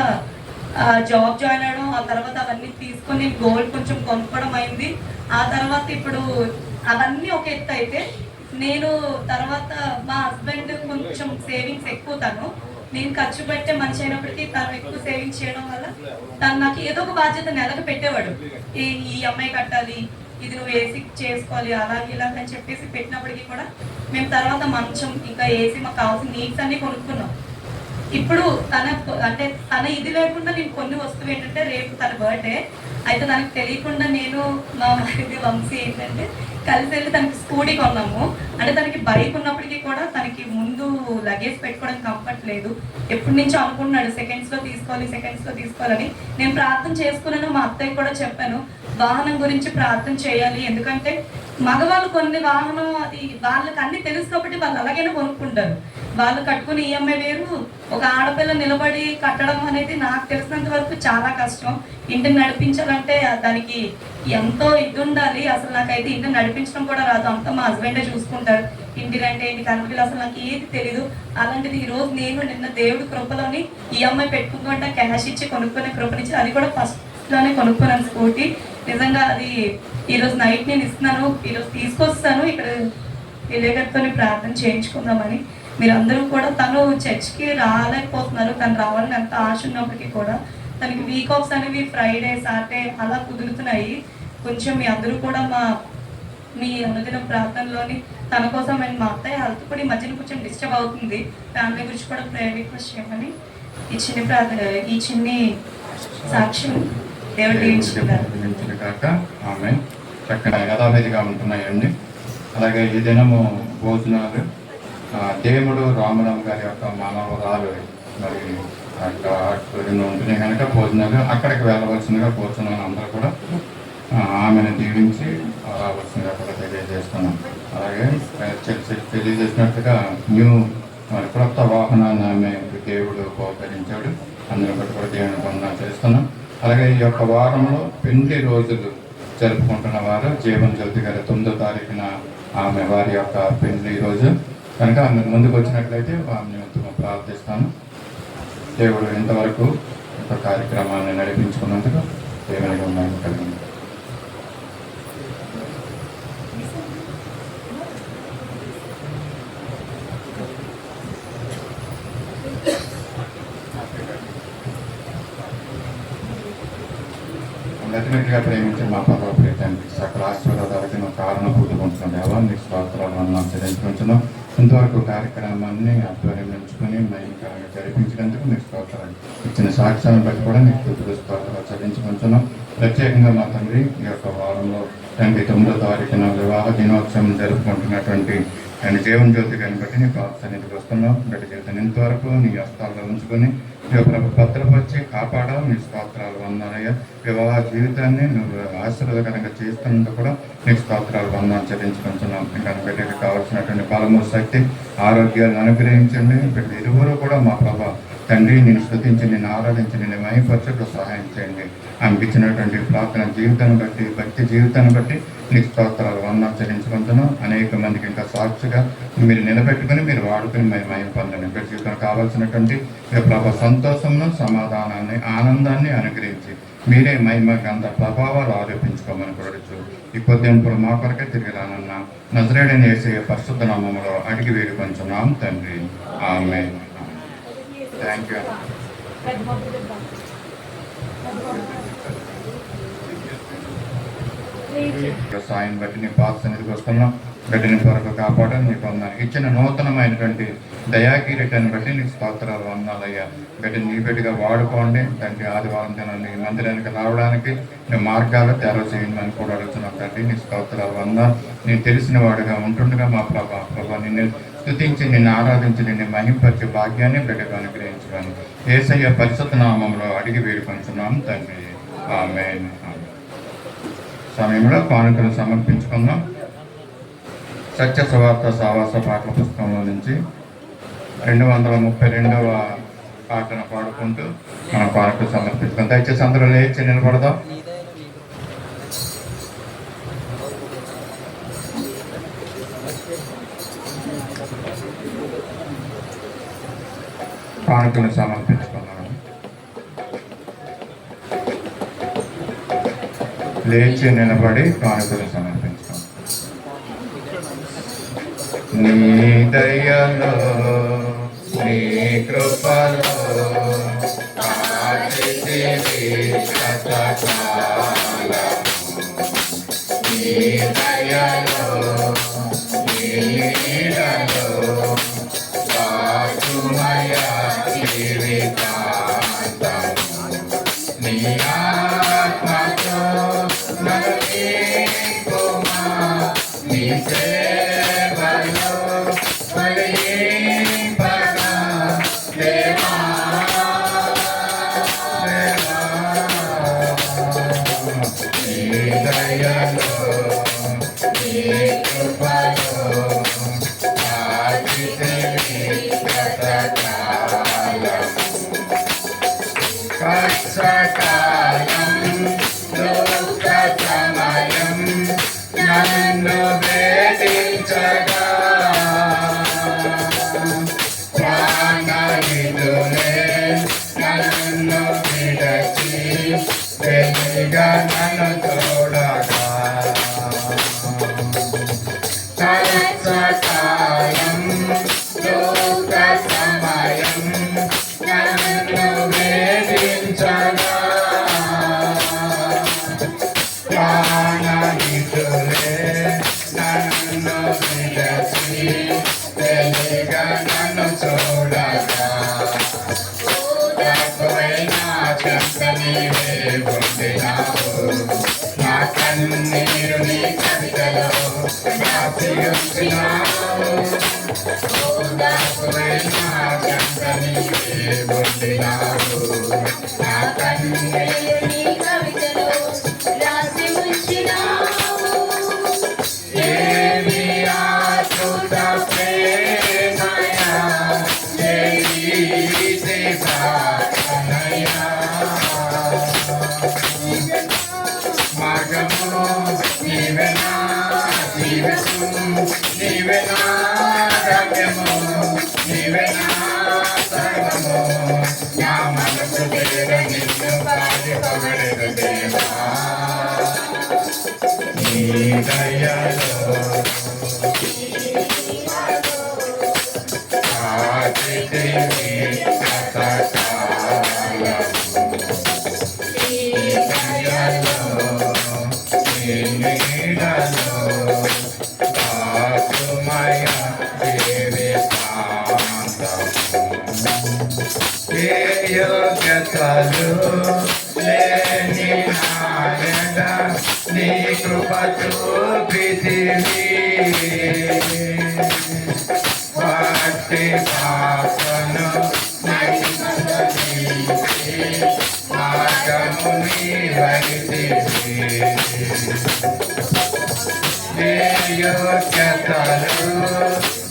జాబ్ జాయిన్ అవ్వడం, ఆ తర్వాత అవన్నీ తీసుకొని నేను గోల్డ్ కొంచెం కొనుక్కోవడం అయింది. ఆ తర్వాత ఇప్పుడు అవన్నీ ఒక ఎత్తు అయితే, నేను తర్వాత మా హస్బెండ్ కొంచెం సేవింగ్స్ ఎక్కువ, నేను ఖర్చు పెట్టే మనిషి అయినప్పటికీ తను ఎక్కువ సేవింగ్ చేయడం వల్ల తను నాకు ఏదో ఒక బాధ్యత నెలకు పెట్టేవాడు. ఈ అమ్మాయి కట్టాలి, ఇది నువ్వు ఏసీ చేసుకోవాలి, అలాగే ఇలాగ అని చెప్పేసి పెట్టినప్పటికీ కూడా మేము తర్వాత మంచం ఇంకా ఏసీ మాకు కావాల్సిన నీడ్స్ అన్ని కొనుక్కున్నాం. ఇప్పుడు తన ఇది లేకుండా నేను కొన్ని వస్తువు ఏంటంటే రేపు తన బర్త్డే అయితే తనకు తెలియకుండా నేను మా మరిది వంశీ ఏంటంటే కలిసి వెళ్ళి తనకి స్కూటీ కొన్నాము. అంటే తనకి బైక్ ఉన్నప్పటికీ కూడా తనకి ముందు లగేజ్ పెట్టుకోవడం కంఫర్ట్ లేదు. ఎప్పటి నుంచో అనుకుంటున్నాడు సెకండ్స్లో తీసుకోవాలని. నేను ప్రార్థన చేసుకున్నాను, మా అత్తయ్య కూడా చెప్పాను వాహనం గురించి ప్రార్థన చేయాలి. ఎందుకంటే మగవాళ్ళు కొన్ని వాహనం అది వాళ్ళకి అన్ని తెలుసు కాబట్టి వాళ్ళు అలాగైనా కొనుక్కుంటారు. వాళ్ళు కట్టుకుని ఈఎంఐ వేరు, ఒక ఆడపిల్ల నిలబడి కట్టడం అనేది నాకు తెలిసినంత వరకు చాలా కష్టం. ఇంటిని నడిపించాలంటే దానికి ఎంతో ఇది ఉండాలి. అసలు నాకైతే ఇంటిని నడిపించడం కూడా రాదు, అంతా మా హస్బెండే చూసుకుంటారు. ఇంటి అంటే ఏంటి కరెంట్ అసలు నాకు ఏది తెలీదు. అలాంటిది ఈరోజు నేను నిన్న దేవుడి కృపలోని ఈఎంఐ పెట్టుకుంటే క్యాష్ ఇచ్చి కొనుక్కునే కృపనిచ్చి, అది కూడా ఫస్ట్లోనే కొనుక్కున్నాను స్కూటీ. నిజంగా అది ఈరోజు నైట్ నేను ఇస్తున్నాను, ఈరోజు తీసుకొస్తాను ఇక్కడ విలేకరుతో ప్రార్థన చేయించుకుందామని. మీరందరూ కూడా తను చర్చ్కి రాలేకపోతున్నారు, తను రావాలని ఎంత ఆశ ఉన్నప్పటికీ కూడా తనకి వీక్ ఆఫ్స్ అనేవి ఫ్రైడే సాటర్డే అలా కుదురుతున్నాయి. కొంచెం మీ అందరూ కూడా మీ అనుదిన ప్రార్థనలోని తన కోసం అండ్ మా అత్తయ్య హెల్త్ కూడా ఈ మధ్యన కొంచెం డిస్టర్బ్ అవుతుంది, ఫ్యామిలీ గురించి కూడా ప్రేయర్ రిక్వెస్ట్ చేయమని ఈ చిన్ని ప్రార్థన ఈ చిన్ని సాక్ష్యం దేవుడు దీవించుకున్నారు కాక ఆమె చక్కగా యథావిధిగా ఉంటున్నాయండి. అలాగే ఈ దినము భోజనాలు దేవుడు రామరావు గారి యొక్క మనవరాలు మరి అక్కడ ఉంటున్నాయి కనుక భోజనాలు అక్కడికి వెళ్ళవలసిందిగా కూర్చున్నాను. అందరూ కూడా ఆమెను దీవించి రావాల్సిందిగా కూడా తెలియజేస్తున్నాం. అలాగే తెలియజేసినట్టుగా మరి క్రొత్త వాహనాన్ని ఆమె దేవుడు బహుకరించాడు. అందరూ కూడా దేవుని వందనాలు చేస్తున్నాం. అలాగే ఈ యొక్క వారంలో పెళ్లి రోజులు జరుపుకుంటున్న వారు జీవన్ జ్యోతి గారి 9వ తారీఖున ఆమె వారి యొక్క పెళ్లి రోజు కనుక ఆమె ముందుకు వచ్చినట్లయితే ఆమె ప్రార్థిస్తాను. దేవుడు ఇంతవరకు ఒక కార్యక్రమాన్ని నడిపించుకున్నందుకు దేవునికి వందనాలు కలిగింది. అల్టిమేట్గా ప్రేమించి మా పర్వ ప్రీతండి సకల ఆశీర్వాదాలకి నువ్వు కారణం పూర్తుకుంటున్నాం. ఎవరు నీకు స్తోత్రాలు మనం చెల్లించుకుంటున్నాం. ఇంతవరకు కార్యక్రమాన్ని ఆధ్వర్యం ఎంచుకొని మేము జరిపించినందుకు మీకు స్తోత్రాలు. ఇచ్చిన సాక్ష్యాలను బట్టి కూడా నీకు స్తోత్రాలు చెల్లించుకుంటున్నాం. ప్రత్యేకంగా మా తండ్రి ఈ యొక్క వారంలో 9వ తారీఖున వివాహ దినోత్సవం జరుపుకుంటున్నటువంటి ఆయన జీవన్ జ్యోతి గారిని బట్టి నీ సన్నిధికి వస్తున్నాం. గట్టి జీవితాన్ని ఇంతవరకు నీ హస్తాల్లో ఉంచుకొని భద్రపరిచి కాపాడావు. నీ స్తోత్రాలు వందనయ్యా. వివాహ జీవితాన్ని నువ్వు ఆశీర్వాదకరంగా చేస్తున్నందుకు కూడా నీకు స్తోత్రాలు వందనాలు చెల్లించుకుంటున్నాం. ఇంకా బిడ్డకి కావాల్సినటువంటి బలము శక్తి ఆరోగ్యాలను అనుగ్రహించండి. బిడ్డ ఇరువురు కూడా మా ప్రభా తండ్రి నేను స్తుతించి నిన్ను ఆరాధించి నిన్ను మహిమపరచుటకు సహాయం చేయండి. ఆమెకి ఇచ్చినటువంటి ప్రార్థన జీవితాన్ని బట్టి భక్తి జీవితాన్ని బట్టి నీకు స్తోత్రాలు వందనాలు చెల్లించుకుంటున్నాం. అనేక మందికి ఇంకా సాక్షిగా మీరు నిలబెట్టుకుని మీరు వాడుకుని మేము మహిమ పొందండి. బిడ్డ జీవితానికి కావాల్సినటువంటి ప్రభావ సంతోషంను సమాధానాన్ని ఆనందాన్ని అనుగ్రహించి మీరే మహిమ గంధ ప్రభావాలు ఆరోపించుకోమని కోరుచు ఈ కొద్దింపుడు మా కొరకే తిరిగి రానున్న నజరేయుడైన యేసయ్య పరిశుద్ధ నామములో అడిగి వేడుకొంచున్నాం తండ్రి. ఆమేన్. Thank you. సాయం బట్టి నీ పాత సన్నిధికి వస్తున్నాం. గడ్డిని కొరకు కాపాడని నీకు వందనాలు. ఇచ్చిన నూతనమైనటువంటి దయాకిరీటాన్ని బట్టి నీకు స్తోత్రాలు వందనాలయ్యా. గడ్డిని నీ బిడ్డగా వాడుకోండి తండ్రి. ఆదివారం దినాన్ని మందిరానికి రావడానికి నీ మార్గాలు తెరవ చేయండి కూడా అడుగుతున్నాం తండ్రి. నీ స్తోత్రాలు వందనాలు. నేను తెలిసిన వాడుగా ఉంటుండగా మా ప్రభా నిన్ను స్తుతించి నిన్ను ఆరాధించి నిన్ను మహింపరిచే భాగ్యాన్ని బిడ్డగా అనుగ్రహించడానికి యేసయ్య పరిశుద్ధ నామములో అడిగి వేడుకొంచున్నాం తండ్రి. ఆమేన్. సమయంలో కానుకలు సమర్పించుకుందాం. సత్య సువార్త సావాస పాటల పుస్తకంలో నుంచి 232వ పాటను పాడుకుంటూ మనం కానుకలు సమర్పించుకుందాం. దయచేసి అందరూ లేచి నిలబడదాం. కానుకలు సమర్పించుకున్నాను. లేచి నిలబడి కానుకలు సమర్పించుకున్నాను. నీ దయలో నీ కృపలో కాచితివి శతకాలము. నీ దయలో నీ నీడలో సాధుమయ జీవితాంతము. నీ ఆత్మతో నడిపింపుమా, నీ సేవలో ఫలింపగా దేవా. నీ దయలో నీ కృపలో కాచితివి శతకాలము. కష్టకాలం దుఃఖ సమయం నన్ను వేధించగా ప్రాణహితులే నన్ను విడచి వెలుగా నన్ను చూడగా. కష్టకాలం దుఃఖ సమయం నన్ను వేధించగా ప్రాణహితులే నన్ను విడచి వెలుగా నన్ను చూడగా. ఓదార్పువైనా చెంత నీవే ఉండినావు, నా కన్నీరు నీ కవితలో దాచి ఉంచినావు. ఓదార్పువైనా చెంత నీవే ఉండినావు, నా కన్నీరు నీ కవితలో దాచి ఉంచినావు. ఏమి అద్భుత ప్రేమయా, ఏమిటి ప్రార్థనయా. మార్గము నీవే నా జీవితం, నీవే నా గమ్యము, నీవే నా సర్వము. నా మనసు పేర నిన్ను పాడి పొగడెను దేవా. నీ దయలో కాచితివి శతకాలము. నీ దయలో నీ నీడలో సాధుమయ జీవితాంతము. ఏ యోగ్యతలు లేని నాయన నీ కృప చూపితివి. వాటి పాపను మార్గము నీవైతివి. ఏ యోగ్యతలు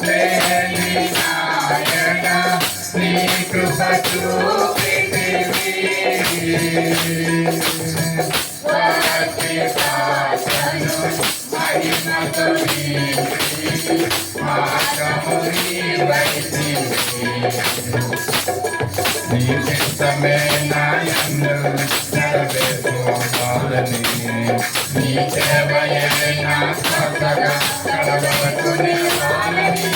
లేని నాయన నీ కృప చూపితివి. వాటి పాపను మహిమతో నింపి మార్గము నీవైతివి. నీ చిత్తమే నాయందు నెరవేర్చుకోవాలని, నీ సేవయే నా స్వతగా కడవరకు నిలవాలని.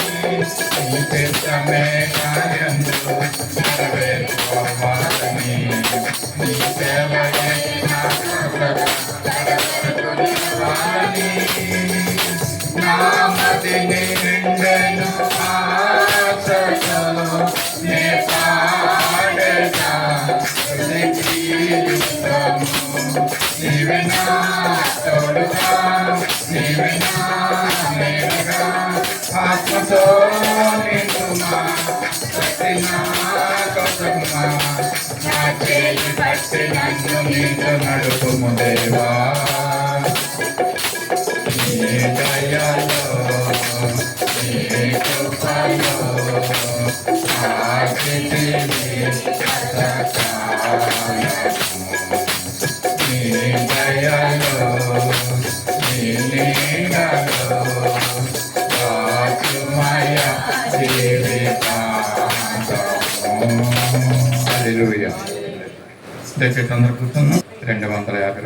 నీ చిత్తమే నాయందు నెరవేర్చుకోవాలని, నీ సేవయే నా స్వతగా కడవరకు నిలవాలని. నా మది నిండెను ఆశతో నే పాడెదా నీ గీతము. నీవే నా తోడుగా, నీవే నా నేనుగా. ఆత్మతో నిండుమా, శక్తి నా కోసముమా. నా చేయి పట్టి నన్ను నీతో నడుపుము దేవా. నీ దయలో నీ కృపలో కాచితివి శతకాలము. నీ దయలో నీ నీడలో సాధుమయ జీవితాంతము. హల్లెలూయా. దయచేసి అందరూ కూర్చున్నాం.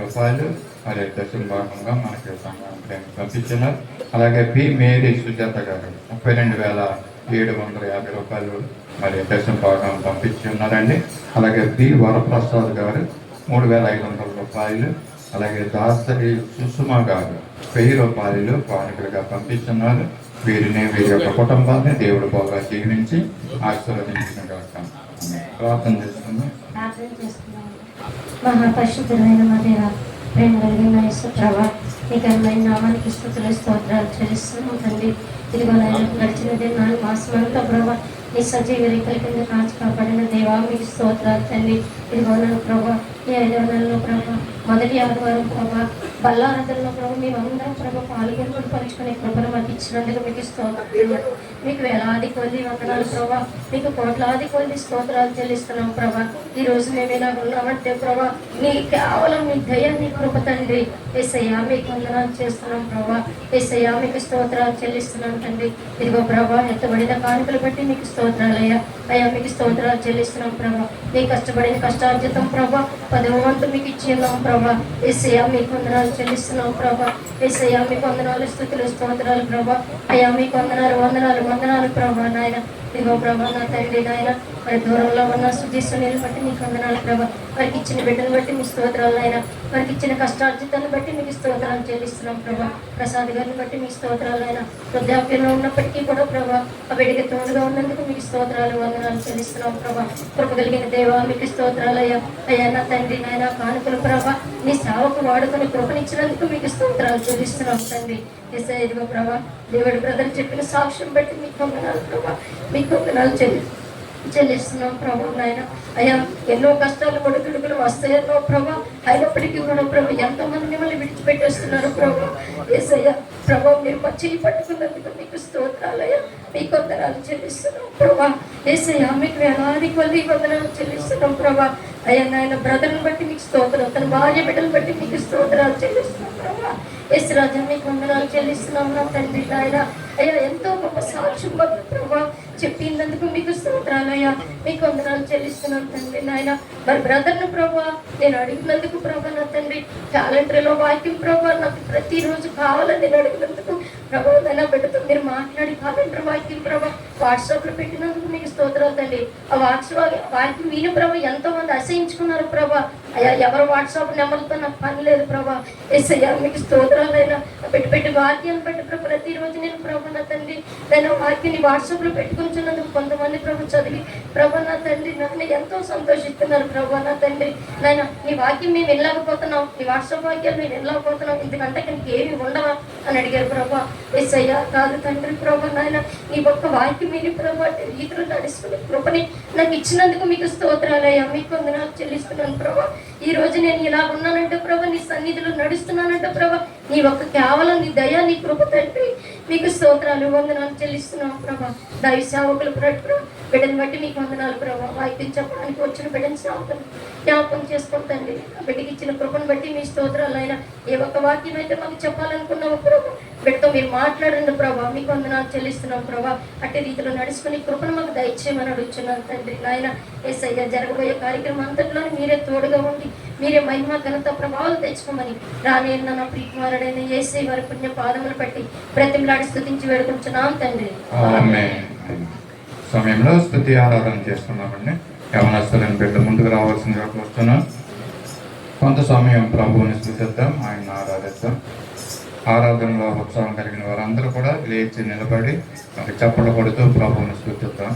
రూపాయలు మరి దశమ భాగంగా మనకి సంఘానికి పంపించున్నారు. అలాగే పి మేరీ సుజాత గారు 32,750 రూపాయలు మరి దశమ భాగం పంపించి ఉన్నారండి. అలాగే పి వరప్రసాద్ గారు 3,500 రూపాయలు. అలాగే దాసరి సుష్మ గారు 1000 రూపాయలు కానుకలుగా పంపిస్తున్నారు. వీరిని వీరి యొక్క కుటుంబాన్ని దేవుడు బాగా జీవించి ఆశీర్వదించిన గాక. ప్రార్థన చేస్తున్నాం. మహాపరిశుద్ధమైన మా దేవ, ప్రేమ కలిగిన యేసు ప్రభువా, నీ ఘనమైన నామానికి స్తుతులు స్తోత్రాలు చెల్లిస్తున్నాం తండ్రి. ఇదిగో నాయన గడిచిన దినాలు మాసమంతా ప్రభా నీ సజీవ రేఖల కింద కాచి కాపాడిన దేవా మీకు స్తోత్రాలు తండ్రి. ఇదిగో నన్ను ప్రభా ఈ 5వ నెలలో ప్రభా మొదటి ఆదివారం ప్రభా బల్లారాధనలో ప్రభు మేమందరం ప్రభు పాల్గొని పంచుకునే కృపను మాకు ఇచ్చినందుకు మీకు స్తోత్రాలు. మీకు వేలాది కొద్ది వందనాలు ప్రభా, మీకు కోట్లాది కొద్ది స్తోత్రాలు చెల్లిస్తున్నాం ప్రభా. ఈ రోజు మేము ఇలా ఉన్నామంటే ప్రభా నీ కేవలం మీ దయ నీ కృప తండ్రి. యేసయ్యా మీకు వందనాలు చేస్తున్నాం ప్రభా. యేసయ్యా మీకు స్తోత్రాలు చెల్లిస్తున్నాం తండ్రి. ఇదిగో ప్రభా ఎత్తబడిన కానుకలు బట్టి మీకు స్తోత్రాలయ్యా. అయ్యా మీకు స్తోత్రాలు చెల్లిస్తున్నాం ప్రభా. మీ కష్టపడిన కష్టార్జితం ప్రభా 10వ వంతు మీకు ఇచ్చి ఉన్నాం ప్రభా. యేసయ్యా మీకు వందనాలు చెల్లిస్తున్నాం ప్రభా. యేసయ్యా మీకు వందనాలు స్తుతులు స్తోత్రాలు ప్రభా. అయ్యా మీకు వందనాలు ప్రభా. నాయన ఇదిగో ప్రభా నా తండ్రి నాయన మరి దూరంలో ఉన్న సుధీసుని బట్టి మీకు వందనాలు ప్రభా. వారికి ఇచ్చిన బిడ్డను బట్టి మీ స్తోత్రాలు అయినా, వారికి ఇచ్చిన కష్టార్జితాన్ని బట్టి మీకు స్తోత్రాలు చెల్లిస్తున్నాం ప్రభా. ప్రసాద్ గారిని బట్టి మీకు స్తోత్రాలు అయినా, వృద్ధాప్యంలో ఉన్నప్పటికీ కూడా ప్రభా ఆ బిడ్డకి తోడుగా ఉన్నందుకు మీకు స్తోత్రాలు వందనాలు చెల్లిస్తున్నాం ప్రభా. కృప కలిగిన దేవా మీకు స్తోత్రాలు అయ్యా. అయ్యా నా తండ్రి నాయన కానుకలు ప్రభా నీ సేవకు వాడుకొని కృపనిచ్చినందుకు మీకు స్తోత్రాలు చెల్లిస్తున్నాం తండ్రి. ఎస్ఐ ఇదిగో ప్రభా దేవుడి బ్రదర్ చెప్పిన సాక్ష్యం బట్టి మీకు వందనాలు ప్రభా. మీకు వందనాలు చెల్లిస్తున్నాం ప్రభా. నాయన అయ్యా ఎన్నో కష్టాలు ఒడిదుడుకులు వస్తాయన్నో ప్రభా, అయినప్పటికీ కూడా ప్రభు ఎంతో మంది మిమ్మల్ని విడిచిపెట్టేస్తున్నారు ప్రభా. యేసయ్యా ప్రభా మీరు చేయి పట్టుకున్నందుకు మీకు స్తోత్రాలయ్యా. మీకు వందనాలు చెల్లిస్తున్నాం ప్రభా. యేసయ్యా మీకు వేలాది కొద్ది వందనాలు చెల్లిస్తున్నాం ప్రభా. అయ్యా నాయన బ్రదర్ని బట్టి మీకు స్తోత్రం, తన భార్య బిడ్డను బట్టి మీకు స్తోత్రాలు చెల్లిస్తున్నాం ప్రభా. యేసురాజా మీకు వందనాలు చెల్లిస్తున్నాం నా తండ్రి నాయన. అయ్యా ఎంతో గొప్ప సాక్ష్యం ప్రభా చెప్పినందుకు మీకు స్తోత్రాలయ్యా. మీకు వందనాలు చెల్లిస్తున్నాను తండ్రి నాయన. మరి బ్రదర్ను ప్రభా నేను అడిగినందుకు ప్రభా నా తండ్రి క్యాలెండర్లో వాక్యం ప్రభా నాకు ప్రతిరోజు కావాలని నేను అడిగినందుకు ప్రభా నైనా బిడ్డతో మీరు మాట్లాడి క్యాలెండర్ వాక్యం ప్రభా వాట్సాప్లో పెట్టినందుకు మీకు స్తోత్రాలు తండ్రి. ఆ వాక్యం విని ప్రభా ఎంతో మంది అసహించుకున్నారు ప్రభా. అయ్యా ఎవరు వాట్సాప్ నెంబర్లతో నాకు పని లేదు ప్రభా. యేసయ్యా మీకు స్తోత్రాలైనా పెట్టి వాక్యాన్ని బట్టి ప్రభు ప్రతిరోజు నేను ప్రభా నా తండ్రి నేను వాక్యాన్ని వాట్సాప్లో పెట్టుకుంటున్నందుకు కొంతమంది ప్రభు చదివి ప్రభా నా తండ్రి నన్ను ఎంతో సంతోషిస్తున్నారు ప్రభా నా తండ్రి. నాయన నీ వాక్యం మేము వెళ్ళకపోతున్నాం, నీ వాట్సాప్ వాక్యాలు మేము వెళ్ళకపోతున్నాం, ఇంతకంటే నీకు ఏమి ఉండవా అని అడిగారు ప్రభా. యేసయ్యా కాదు తండ్రి ప్రభా నాయన నీ ఒక్క వాక్యం విని ప్రభా రీతిలో నడుచుకుని కృపని నాకు ఇచ్చినందుకు మీకు స్తోత్రాలయ్యా. మీకు వందనాలు చెల్లిస్తున్నాను ప్రభా. ఈ రోజు నేను ఇలా ఉన్నానంటే ప్రభా నీ సన్నిధిలో నడుస్తున్నానంటే ప్రభా నీ ఒక్క కేవలం నీ దయ నీ కృప తండ్రి. మీకు స్తోత్రాలు వందనాలు చెల్లిస్తున్నాం ప్రభా. దైవ సేవకులు బిడ్డను బట్టి మీకు వందనాలు ప్రభా. వాక్యం చెప్పడానికి వచ్చిన బిడ్డని సేవకులు జ్ఞాపకం చేసుకుంటండి. ఆ బిడ్డకి ఇచ్చిన కృపను బట్టి మీ స్తోత్రాలు అయినా ఏ ఒక్క వాక్యం అయితే మాకు చెప్పాలనుకున్నాము ప్రభా బిడ్డతో మీరు మాట్లాడండి ప్రభా. మీకు వందనాలు చెల్లిస్తున్నాం ప్రభా. అట్టి రీతిలో నడుచుకుని కృపను మాకు దయచేయమని అడుగుతున్నాను తండ్రి నాయన. యేసయ్యా జరగబోయే కార్యక్రమం అంతట్లో మీరే తోడుగా ఉండి మీరే మహిమ ఘనత ప్రభావాలు తెచ్చుకోమని రానేన్న నా ప్రియకుమారుడైన యేసయ్య వారి పుణ్య పాదములు పట్టి బ్రతిమలాడి స్తుతించి వేడుకుంటున్నాం తండ్రి. సమయంలో స్తుతి ఆరాధన చేస్తున్నామండి. యవనస్తులను బిడ్డ ముందుకు రావాల్సిందిగా వస్తున్నాం. కొంత సమయం ప్రభువుని స్తుతిద్దాం, ఆయన ఆరాధిద్దాం. ఆరాధనలో ఉత్సాహం కలిగిన వారందరూ కూడా లేచి నిలబడి మరి చప్పట్లు కొడుతూ ప్రభువుని స్తుతిద్దాం.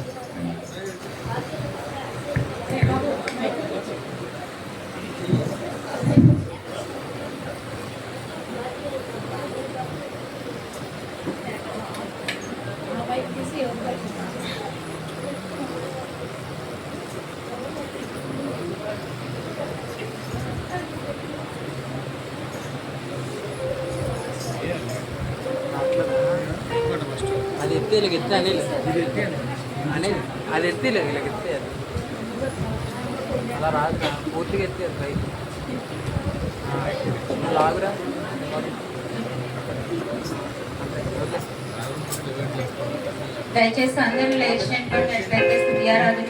అది ఎత్తే ఇలా ఎత్తే అనేది అది ఎత్తే ఇలా ఎత్తే అలా రాదు పూర్తిగా ఎత్తే రైతు లాగురా దయచేసి అందరూ లేచినట్టు స్థితి ఆరాధన